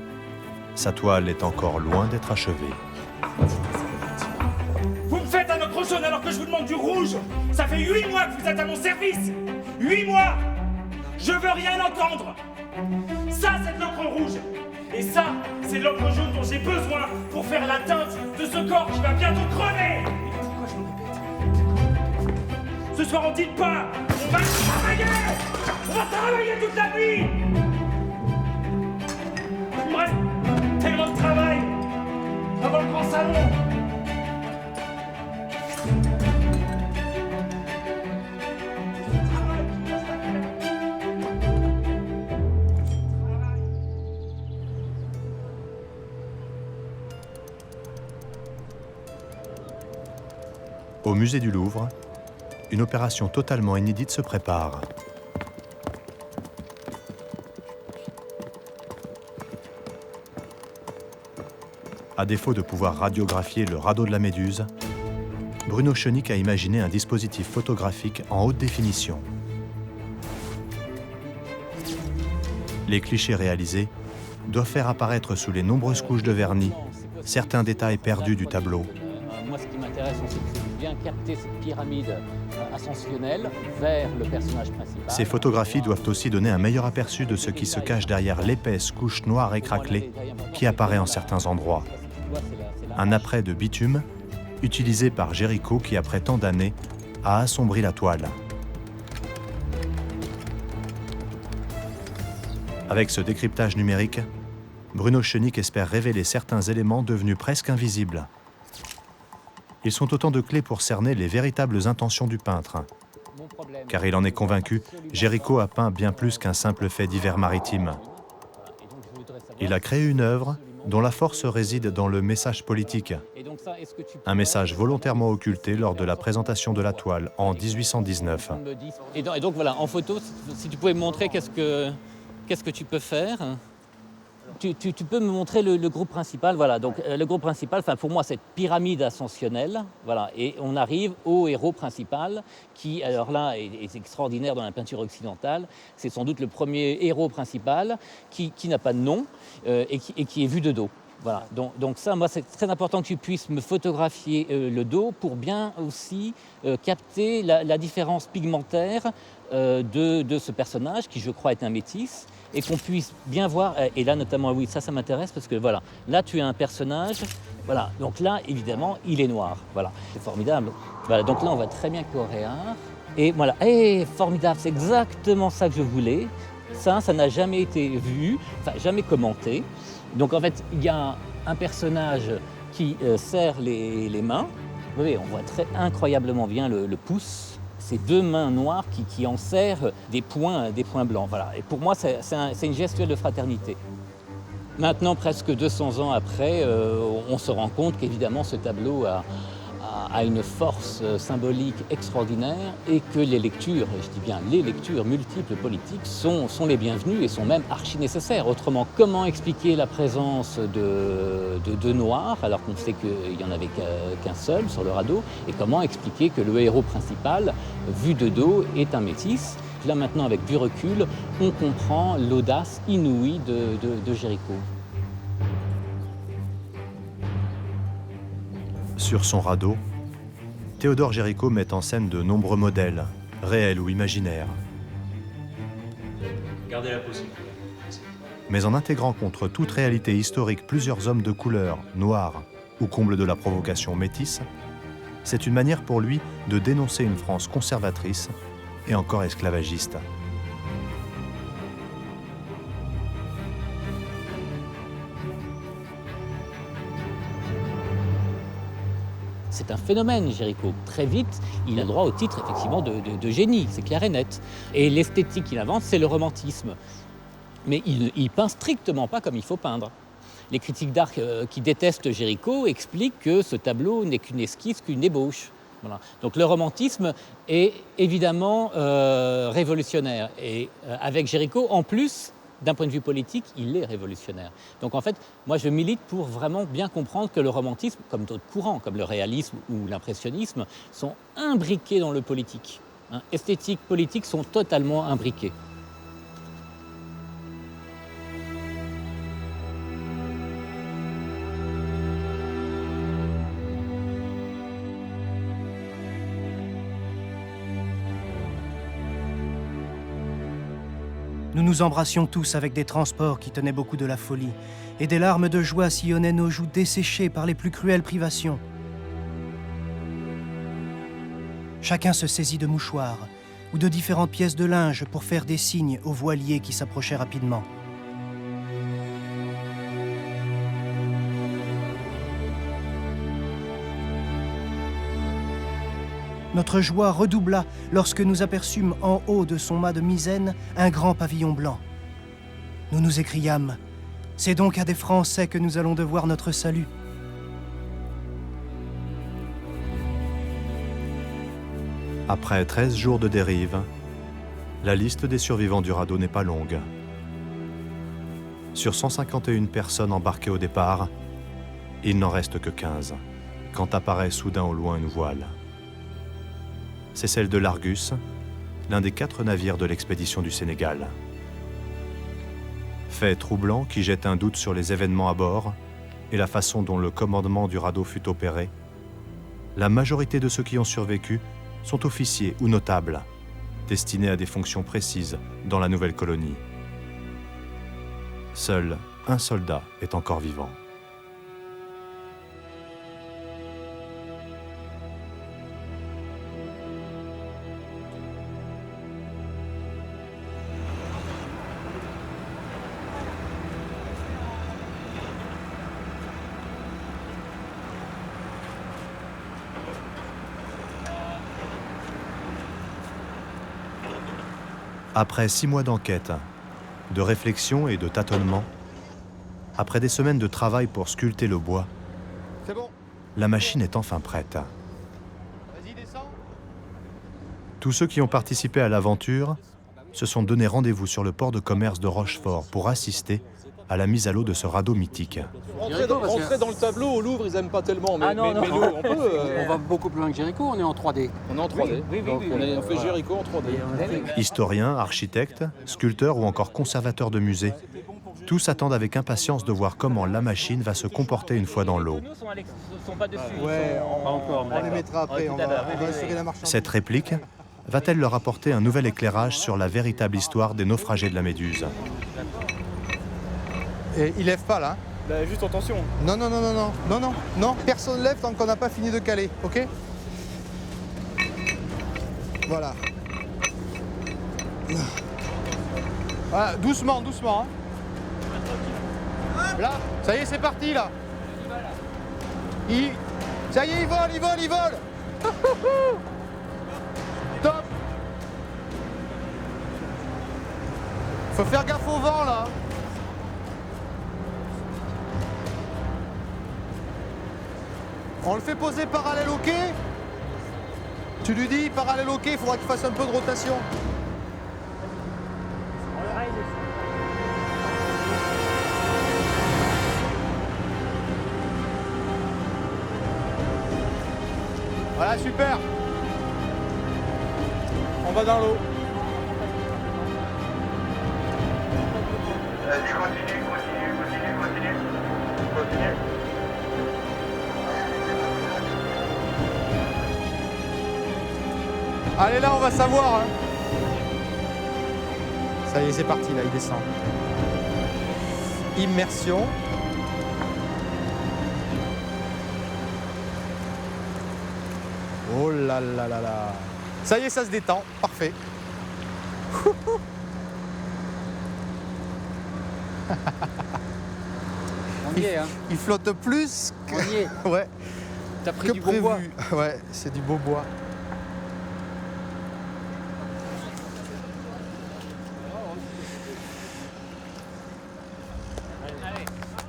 Sa toile est encore loin d'être achevée. Vous me faites un ocre jaune alors que je vous demande du rouge. Ça fait 8 mois que vous êtes à mon service. 8 mois. Je veux rien entendre. Ça, c'est de l'ocre rouge. Et ça, c'est l'ocre jaune dont j'ai besoin pour faire la teinte de ce corps qui va bientôt crever. Pourquoi je me répète? Ce soir, on dîne pas. On va travailler. On va travailler toute la nuit. Il me reste tellement de travail avant le grand salon. Au musée du Louvre, une opération totalement inédite se prépare. À défaut de pouvoir radiographier le radeau de la Méduse, Bruno Schoenig a imaginé un dispositif photographique en haute définition. Les clichés réalisés doivent faire apparaître sous les nombreuses couches de vernis certains détails perdus du tableau. Moi, ce qui m'intéresse, c'est de bien capter cette pyramide ascensionnelle vers le personnage principal. Ces photographies doivent aussi donner un meilleur aperçu de ce qui se cache derrière l'épaisse couche noire et craquelée qui apparaît en certains endroits. Un apprêt de bitume utilisé par Géricault qui, après tant d'années, a assombri la toile. Avec ce décryptage numérique, Bruno Schoenig espère révéler certains éléments devenus presque invisibles. Ils sont autant de clés pour cerner les véritables intentions du peintre. Car il en est convaincu, Géricault a peint bien plus qu'un simple fait divers maritime. Il a créé une œuvre dont la force réside dans le message politique. Un message volontairement occulté lors de la présentation de la toile en 1819. Et donc voilà, en photo, si tu pouvais me montrer qu'est-ce que tu peux faire. Tu peux me montrer le groupe principal, voilà. Donc le groupe principal, pour moi, cette pyramide ascensionnelle, voilà. Et on arrive au héros principal, qui, alors là, est extraordinaire dans la peinture occidentale. C'est sans doute le premier héros principal qui n'a pas de nom et qui est vu de dos. Voilà. Donc ça, moi, c'est très important que tu puisses me photographier le dos pour bien aussi capter la différence pigmentaire de ce personnage, qui, je crois, est un métis, et qu'on puisse bien voir, et là notamment, oui, ça m'intéresse, parce que voilà, là tu as un personnage, voilà, donc là, évidemment, il est noir, voilà, c'est formidable. Voilà, donc là, on voit très bien Coréard, et voilà, formidable, c'est exactement ça que je voulais, ça n'a jamais été vu, enfin, jamais commenté. Donc en fait, il y a un personnage qui serre les mains, Oui, on voit incroyablement bien le pouce, ces deux mains noires qui enserrent des points blancs. Voilà. Et pour moi, c'est une gestuelle de fraternité. Maintenant, presque 200 ans après, on se rend compte qu'évidemment, ce tableau a une force symbolique extraordinaire et que les lectures, je dis bien les lectures multiples politiques sont les bienvenues et sont même archi nécessaires. Autrement, comment expliquer la présence de noirs alors qu'on sait qu'il n'y en avait qu'un seul sur le radeau, et comment expliquer que le héros principal, vu de dos, est un métis? Là maintenant, avec du recul, on comprend l'audace inouïe de Géricault. Sur son radeau, Théodore Géricault met en scène de nombreux modèles, réels ou imaginaires. Gardez la pause. Mais en intégrant contre toute réalité historique plusieurs hommes de couleur, noirs ou comble de la provocation métisse, c'est une manière pour lui de dénoncer une France conservatrice et encore esclavagiste. C'est un phénomène, Géricault. Très vite, il a droit au titre, effectivement, de génie, c'est clair et net. Et l'esthétique qu'il invente, c'est le romantisme. Mais il peint strictement pas comme il faut peindre. Les critiques d'art qui détestent Géricault expliquent que ce tableau n'est qu'une esquisse, qu'une ébauche. Voilà. Donc le romantisme est évidemment révolutionnaire. Et avec Géricault, en plus, d'un point de vue politique, il est révolutionnaire. Donc en fait, moi je milite pour vraiment bien comprendre que le romantisme, comme d'autres courants, comme le réalisme ou l'impressionnisme, sont imbriqués dans le politique. Esthétique, politique sont totalement imbriqués. Nous nous embrassions tous avec des transports qui tenaient beaucoup de la folie, et des larmes de joie sillonnaient nos joues desséchées par les plus cruelles privations. Chacun se saisit de mouchoirs ou de différentes pièces de linge pour faire des signes aux voiliers qui s'approchaient rapidement. Notre joie redoubla lorsque nous aperçûmes en haut de son mât de misaine un grand pavillon blanc. Nous nous écriâmes « C'est donc à des Français que nous allons devoir notre salut ». Après 13 jours de dérive, la liste des survivants du radeau n'est pas longue. Sur 151 personnes embarquées au départ, il n'en reste que 15, quand apparaît soudain au loin une voile. C'est celle de l'Argus, l'un des 4 navires de l'expédition du Sénégal. Fait troublant qui jette un doute sur les événements à bord et la façon dont le commandement du radeau fut opéré, la majorité de ceux qui ont survécu sont officiers ou notables, destinés à des fonctions précises dans la nouvelle colonie. Seul un soldat est encore vivant. Après 6 mois d'enquête, de réflexion et de tâtonnement, après des semaines de travail pour sculpter le bois, la machine est enfin prête. Tous ceux qui ont participé à l'aventure se sont donné rendez-vous sur le port de commerce de Rochefort pour assister à la mise à l'eau de ce radeau mythique. Rentrer dans le tableau au Louvre, ils n'aiment pas tellement, mais, non. mais nous, on peut. On va beaucoup plus loin que Géricault, on est en 3D. On est en 3D. Oui, Donc on fait Géricault en 3D. Historiens, architectes, sculpteurs ou encore conservateurs de musées, tous attendent avec impatience de voir comment la machine va se comporter une fois dans l'eau. Ouais, on les mettra après, on va assurer la marchandise. Cette réplique va-t-elle leur apporter un nouvel éclairage sur la véritable histoire des naufragés de la Méduse? Et il lève pas là. Bah, juste en tension. Non, personne lève tant qu'on n'a pas fini de caler, ok? Voilà. Ah, doucement. Hein. Là, ça y est, c'est parti là. Ça y est, il vole Top. Faut faire gaffe au vent là. On le fait poser parallèle au quai. Tu lui dis parallèle au quai, il faudra qu'il fasse un peu de rotation. Voilà, super. On va dans l'eau. Vas-y, continue. Allez, là, on va savoir. Hein. Ça y est, c'est parti, là, il descend. Immersion. Oh là là là là. Ça y est, ça se détend. Parfait. On y est, hein. Il flotte plus que... On y est. Ouais. T'as pris que du prévu. beau bois. Ouais, c'est du beau bois.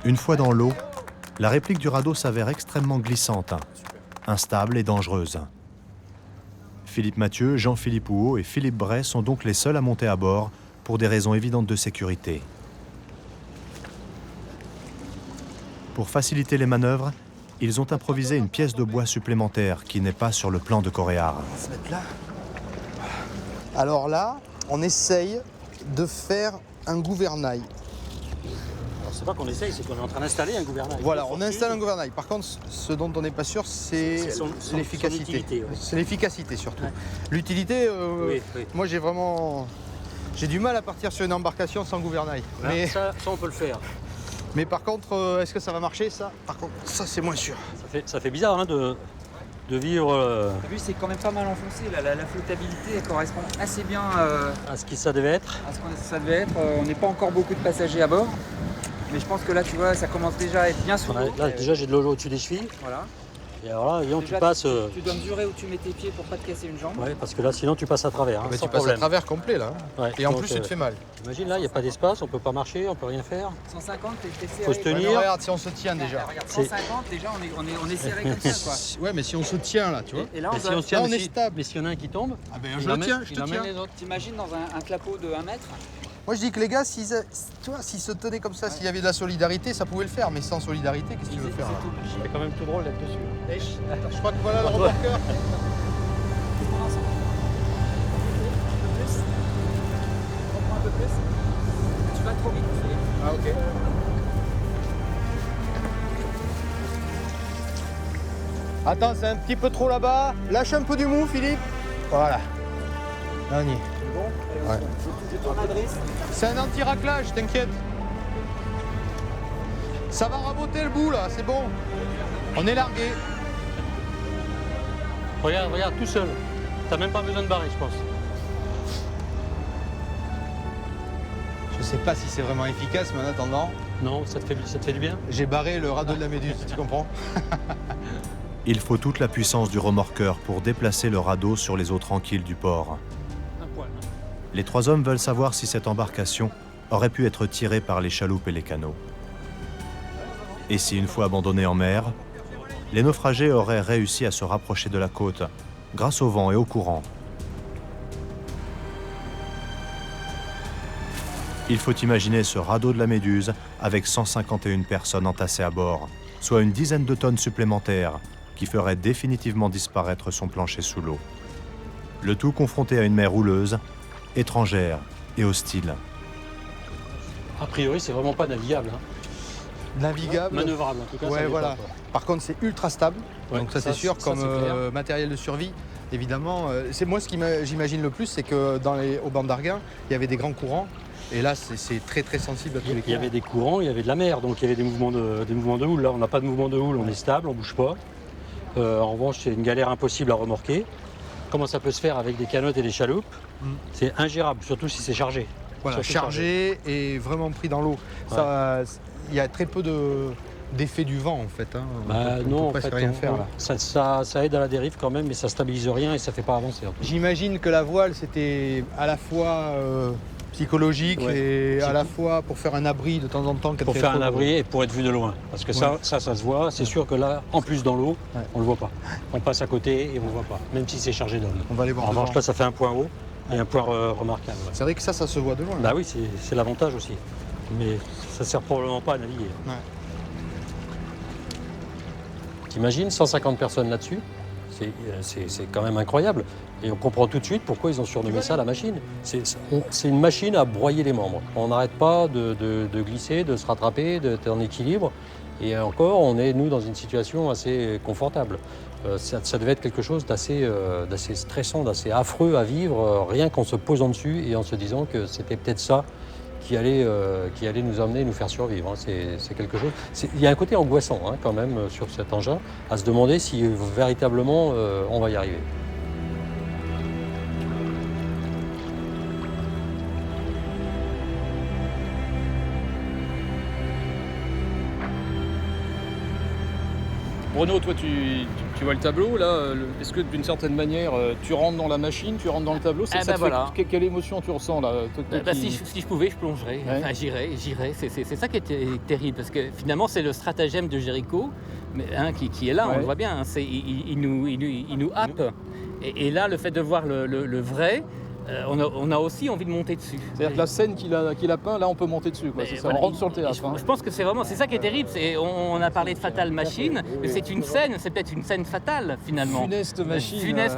Une fois dans l'eau, la réplique du radeau s'avère extrêmement glissante, instable et dangereuse. Philippe Mathieu, Jean-Philippe Houot et Philippe Bray sont donc les seuls à monter à bord pour des raisons évidentes de sécurité. Pour faciliter les manœuvres, ils ont improvisé une pièce de bois supplémentaire qui n'est pas sur le plan de Coréard. On va se mettre là. Alors là, on essaye de faire un gouvernail. C'est pas qu'on essaye, c'est qu'on est en train d'installer un gouvernail. Voilà, on installe un gouvernail. Par contre, ce dont on n'est pas sûr, c'est l'efficacité. Ouais. C'est l'efficacité surtout. Ouais. L'utilité, oui. Moi j'ai du mal à partir sur une embarcation sans gouvernail. Ouais, mais ça, on peut le faire. Mais par contre, est-ce que ça va marcher ça? Par contre, ça c'est moins sûr. Ça fait bizarre hein, de vivre... T'as vu, c'est quand même pas mal enfoncé. La flottabilité elle correspond assez bien à ce que ça devait être. À ce que ça devait être. On n'est pas encore beaucoup de passagers à bord. Mais je pense que là, tu vois, ça commence déjà à être bien sous l'eau. Là, déjà, j'ai de l'eau au-dessus des chevilles. Voilà. Et alors là, disons, déjà, tu passes... Tu dois mesurer où tu mets tes pieds pour pas te casser une jambe. Oui, parce que là, sinon, tu passes à travers. Hein, mais sans tu passes problème. à travers complet, là. Ouais, et en plus, tu te fais mal. Imagine, là, il n'y a pas d'espace, on peut pas marcher, on peut rien faire. 150, t'es serré. Faut se tenir. Ouais, regarde, si on se tient déjà. Regarde, 150, déjà, on est serré comme ça, quoi. Ouais, mais si on se tient, là, tu vois. Et là, on est stable. Mais s'il y en a un qui tombe, je le tiens, je te tiens. T'imagines dans un clapot de 1 mètre? Moi je dis que les gars, s'ils se tenaient comme ça, s'il y avait de la solidarité, ça pouvait le faire. Mais sans solidarité, qu'est-ce que tu veux faire là? C'est quand même tout drôle d'être dessus. Je crois que voilà le remorqueur. Reprends un peu plus. Tu vas trop vite, Philippe. Ah ok. Attends, c'est un petit peu trop là-bas. Lâche un peu du mou, Philippe. Voilà. Là, on y est. Ouais. C'est un anti-raclage, t'inquiète. Ça va raboter le bout là, c'est bon. On est largué. Regarde, tout seul. T'as même pas besoin de barrer, je pense. Je sais pas si c'est vraiment efficace, mais en attendant... Non, ça te fait du bien. J'ai barré le radeau de la Méduse, tu comprends? Il faut toute la puissance du remorqueur pour déplacer le radeau sur les eaux tranquilles du port. Les 3 hommes veulent savoir si cette embarcation aurait pu être tirée par les chaloupes et les canots. Et si, une fois abandonnés en mer, les naufragés auraient réussi à se rapprocher de la côte grâce au vent et au courant. Il faut imaginer ce radeau de la Méduse avec 151 personnes entassées à bord, soit une dizaine de tonnes supplémentaires qui feraient définitivement disparaître son plancher sous l'eau. Le tout confronté à une mer houleuse, étrangère et hostile. A priori, c'est vraiment pas navigable. Hein. Navigable. Manœuvrable, en tout cas. Ouais, voilà. Par contre, c'est ultra stable. Ouais, donc ça, c'est sûr, comme matériel de survie. Évidemment, c'est moi ce qui j'imagine le plus, c'est que au banc d'Arguin, il y avait des grands courants. Et là, c'est très très sensible à tous les courants. Il y avait des courants, il y avait de la mer, donc il y avait des mouvements de houle. Là, on n'a pas de mouvement de houle, on est stable, on bouge pas. En revanche, c'est une galère impossible à remorquer. Comment ça peut se faire avec des canottes et des chaloupes? C'est ingérable, surtout si c'est chargé. Voilà, chargé et vraiment pris dans l'eau. Ouais. Il y a très peu d'effet du vent en fait. Hein. Non, en fait, rien faire là. Ça aide à la dérive quand même, mais ça stabilise rien et ça fait pas avancer. J'imagine que la voile c'était à la fois psychologique et à la fois pour faire un abri de temps en temps. Pour faire un abri et pour être vu de loin. Parce que ça se voit. C'est sûr que là, en plus dans l'eau, on le voit pas. On passe à côté et on le voit pas, même si c'est chargé d'hommes. On va aller voir. En revanche, là, ça fait un point haut et un point remarquable. Ouais. C'est vrai que ça se voit de loin. Bah oui, c'est l'avantage aussi. Mais ça sert probablement pas à naviguer. Ouais. T'imagines 150 personnes là-dessus, c'est quand même incroyable. Et on comprend tout de suite pourquoi ils ont surnommé ça la machine. C'est une machine à broyer les membres. On n'arrête pas de glisser, de se rattraper, d'être en équilibre. Et encore, on est, nous, dans une situation assez confortable. Ça devait être quelque chose d'assez stressant, d'assez affreux à vivre, rien qu'en se posant dessus et en se disant que c'était peut-être ça qui allait nous emmener, nous faire survivre. Hein. C'est quelque chose. Il y a un côté angoissant hein, quand même sur cet engin, à se demander si véritablement on va y arriver. Bruno, toi tu vois le tableau là, est-ce que d'une certaine manière tu rentres dans la machine, tu rentres dans le tableau, voilà. Quelle émotion tu ressens là si je pouvais, je plongerais, enfin, j'irais. C'est ça qui est terrible, parce que finalement c'est le stratagème de Géricault qui est là, on le voit bien, hein, il nous happe. Et là, le fait de voir le vrai, on a aussi envie de monter dessus. C'est-à-dire que la scène qu'il a peint, là on peut monter dessus, quoi. On rentre sur le théâtre. Je pense que c'est ça qui est terrible. On a parlé de Fatale Machine, mais c'est peut-être une scène fatale finalement. Funeste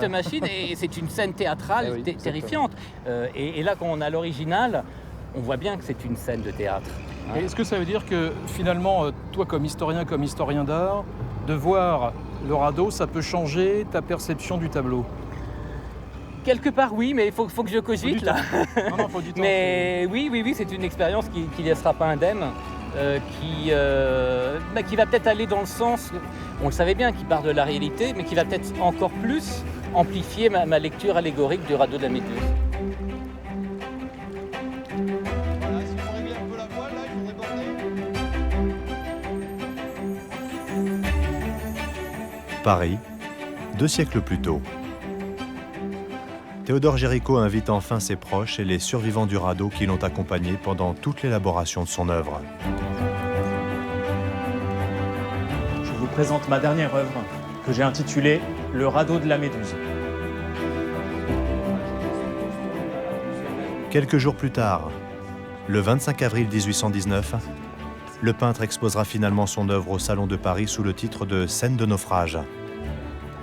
machine. Et c'est une scène théâtrale terrifiante. Et là, quand on a l'original, on voit bien que c'est une scène de théâtre. Hein. Est-ce que ça veut dire que finalement, toi comme historien d'art, de voir le radeau, ça peut changer ta perception du tableau ? Quelque part, oui, mais il faut que je cogite, là. Non, faut du temps. Mais oui, c'est une expérience qui ne laissera pas indemne, qui va peut-être aller dans le sens, on le savait bien, qui part de la réalité, mais qui va peut-être encore plus amplifier ma lecture allégorique du radeau de la Méduse. Voilà, si vous réglez un peu la voile, là, il faudrait porter. Paris, 2 siècles plus tôt. Théodore Géricault invite enfin ses proches et les survivants du radeau qui l'ont accompagné pendant toute l'élaboration de son œuvre. Je vous présente ma dernière œuvre, que j'ai intitulée « Le radeau de la Méduse ». Quelques jours plus tard, le 25 avril 1819, le peintre exposera finalement son œuvre au Salon de Paris sous le titre de « Scène de naufrage ».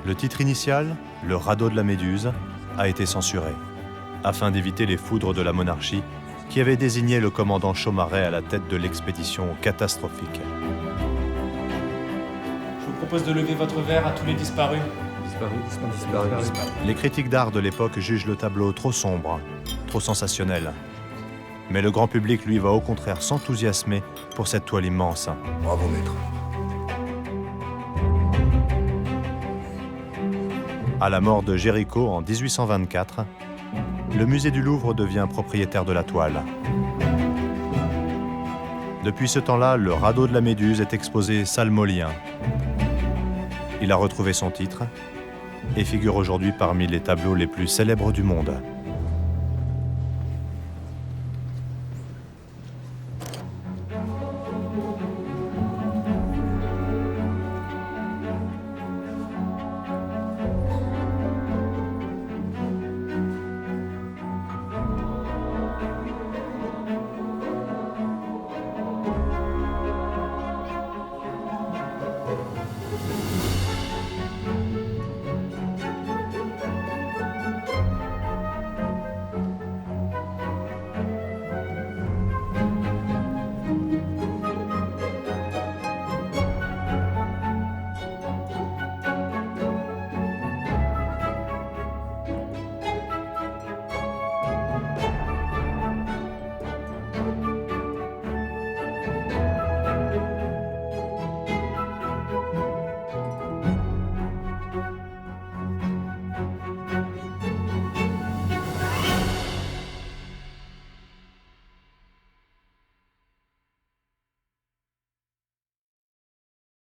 Le titre initial, « Le radeau de la Méduse », a été censuré, afin d'éviter les foudres de la monarchie qui avait désigné le commandant Chaumaret à la tête de l'expédition catastrophique. Je vous propose de lever votre verre à tous les disparus. Disparus. Les critiques d'art de l'époque jugent le tableau trop sombre, trop sensationnel. Mais le grand public, lui, va au contraire s'enthousiasmer pour cette toile immense. Bravo, maître. À la mort de Géricault en 1824, le musée du Louvre devient propriétaire de la toile. Depuis ce temps-là, le radeau de la Méduse est exposé salle Molien. Il a retrouvé son titre et figure aujourd'hui parmi les tableaux les plus célèbres du monde.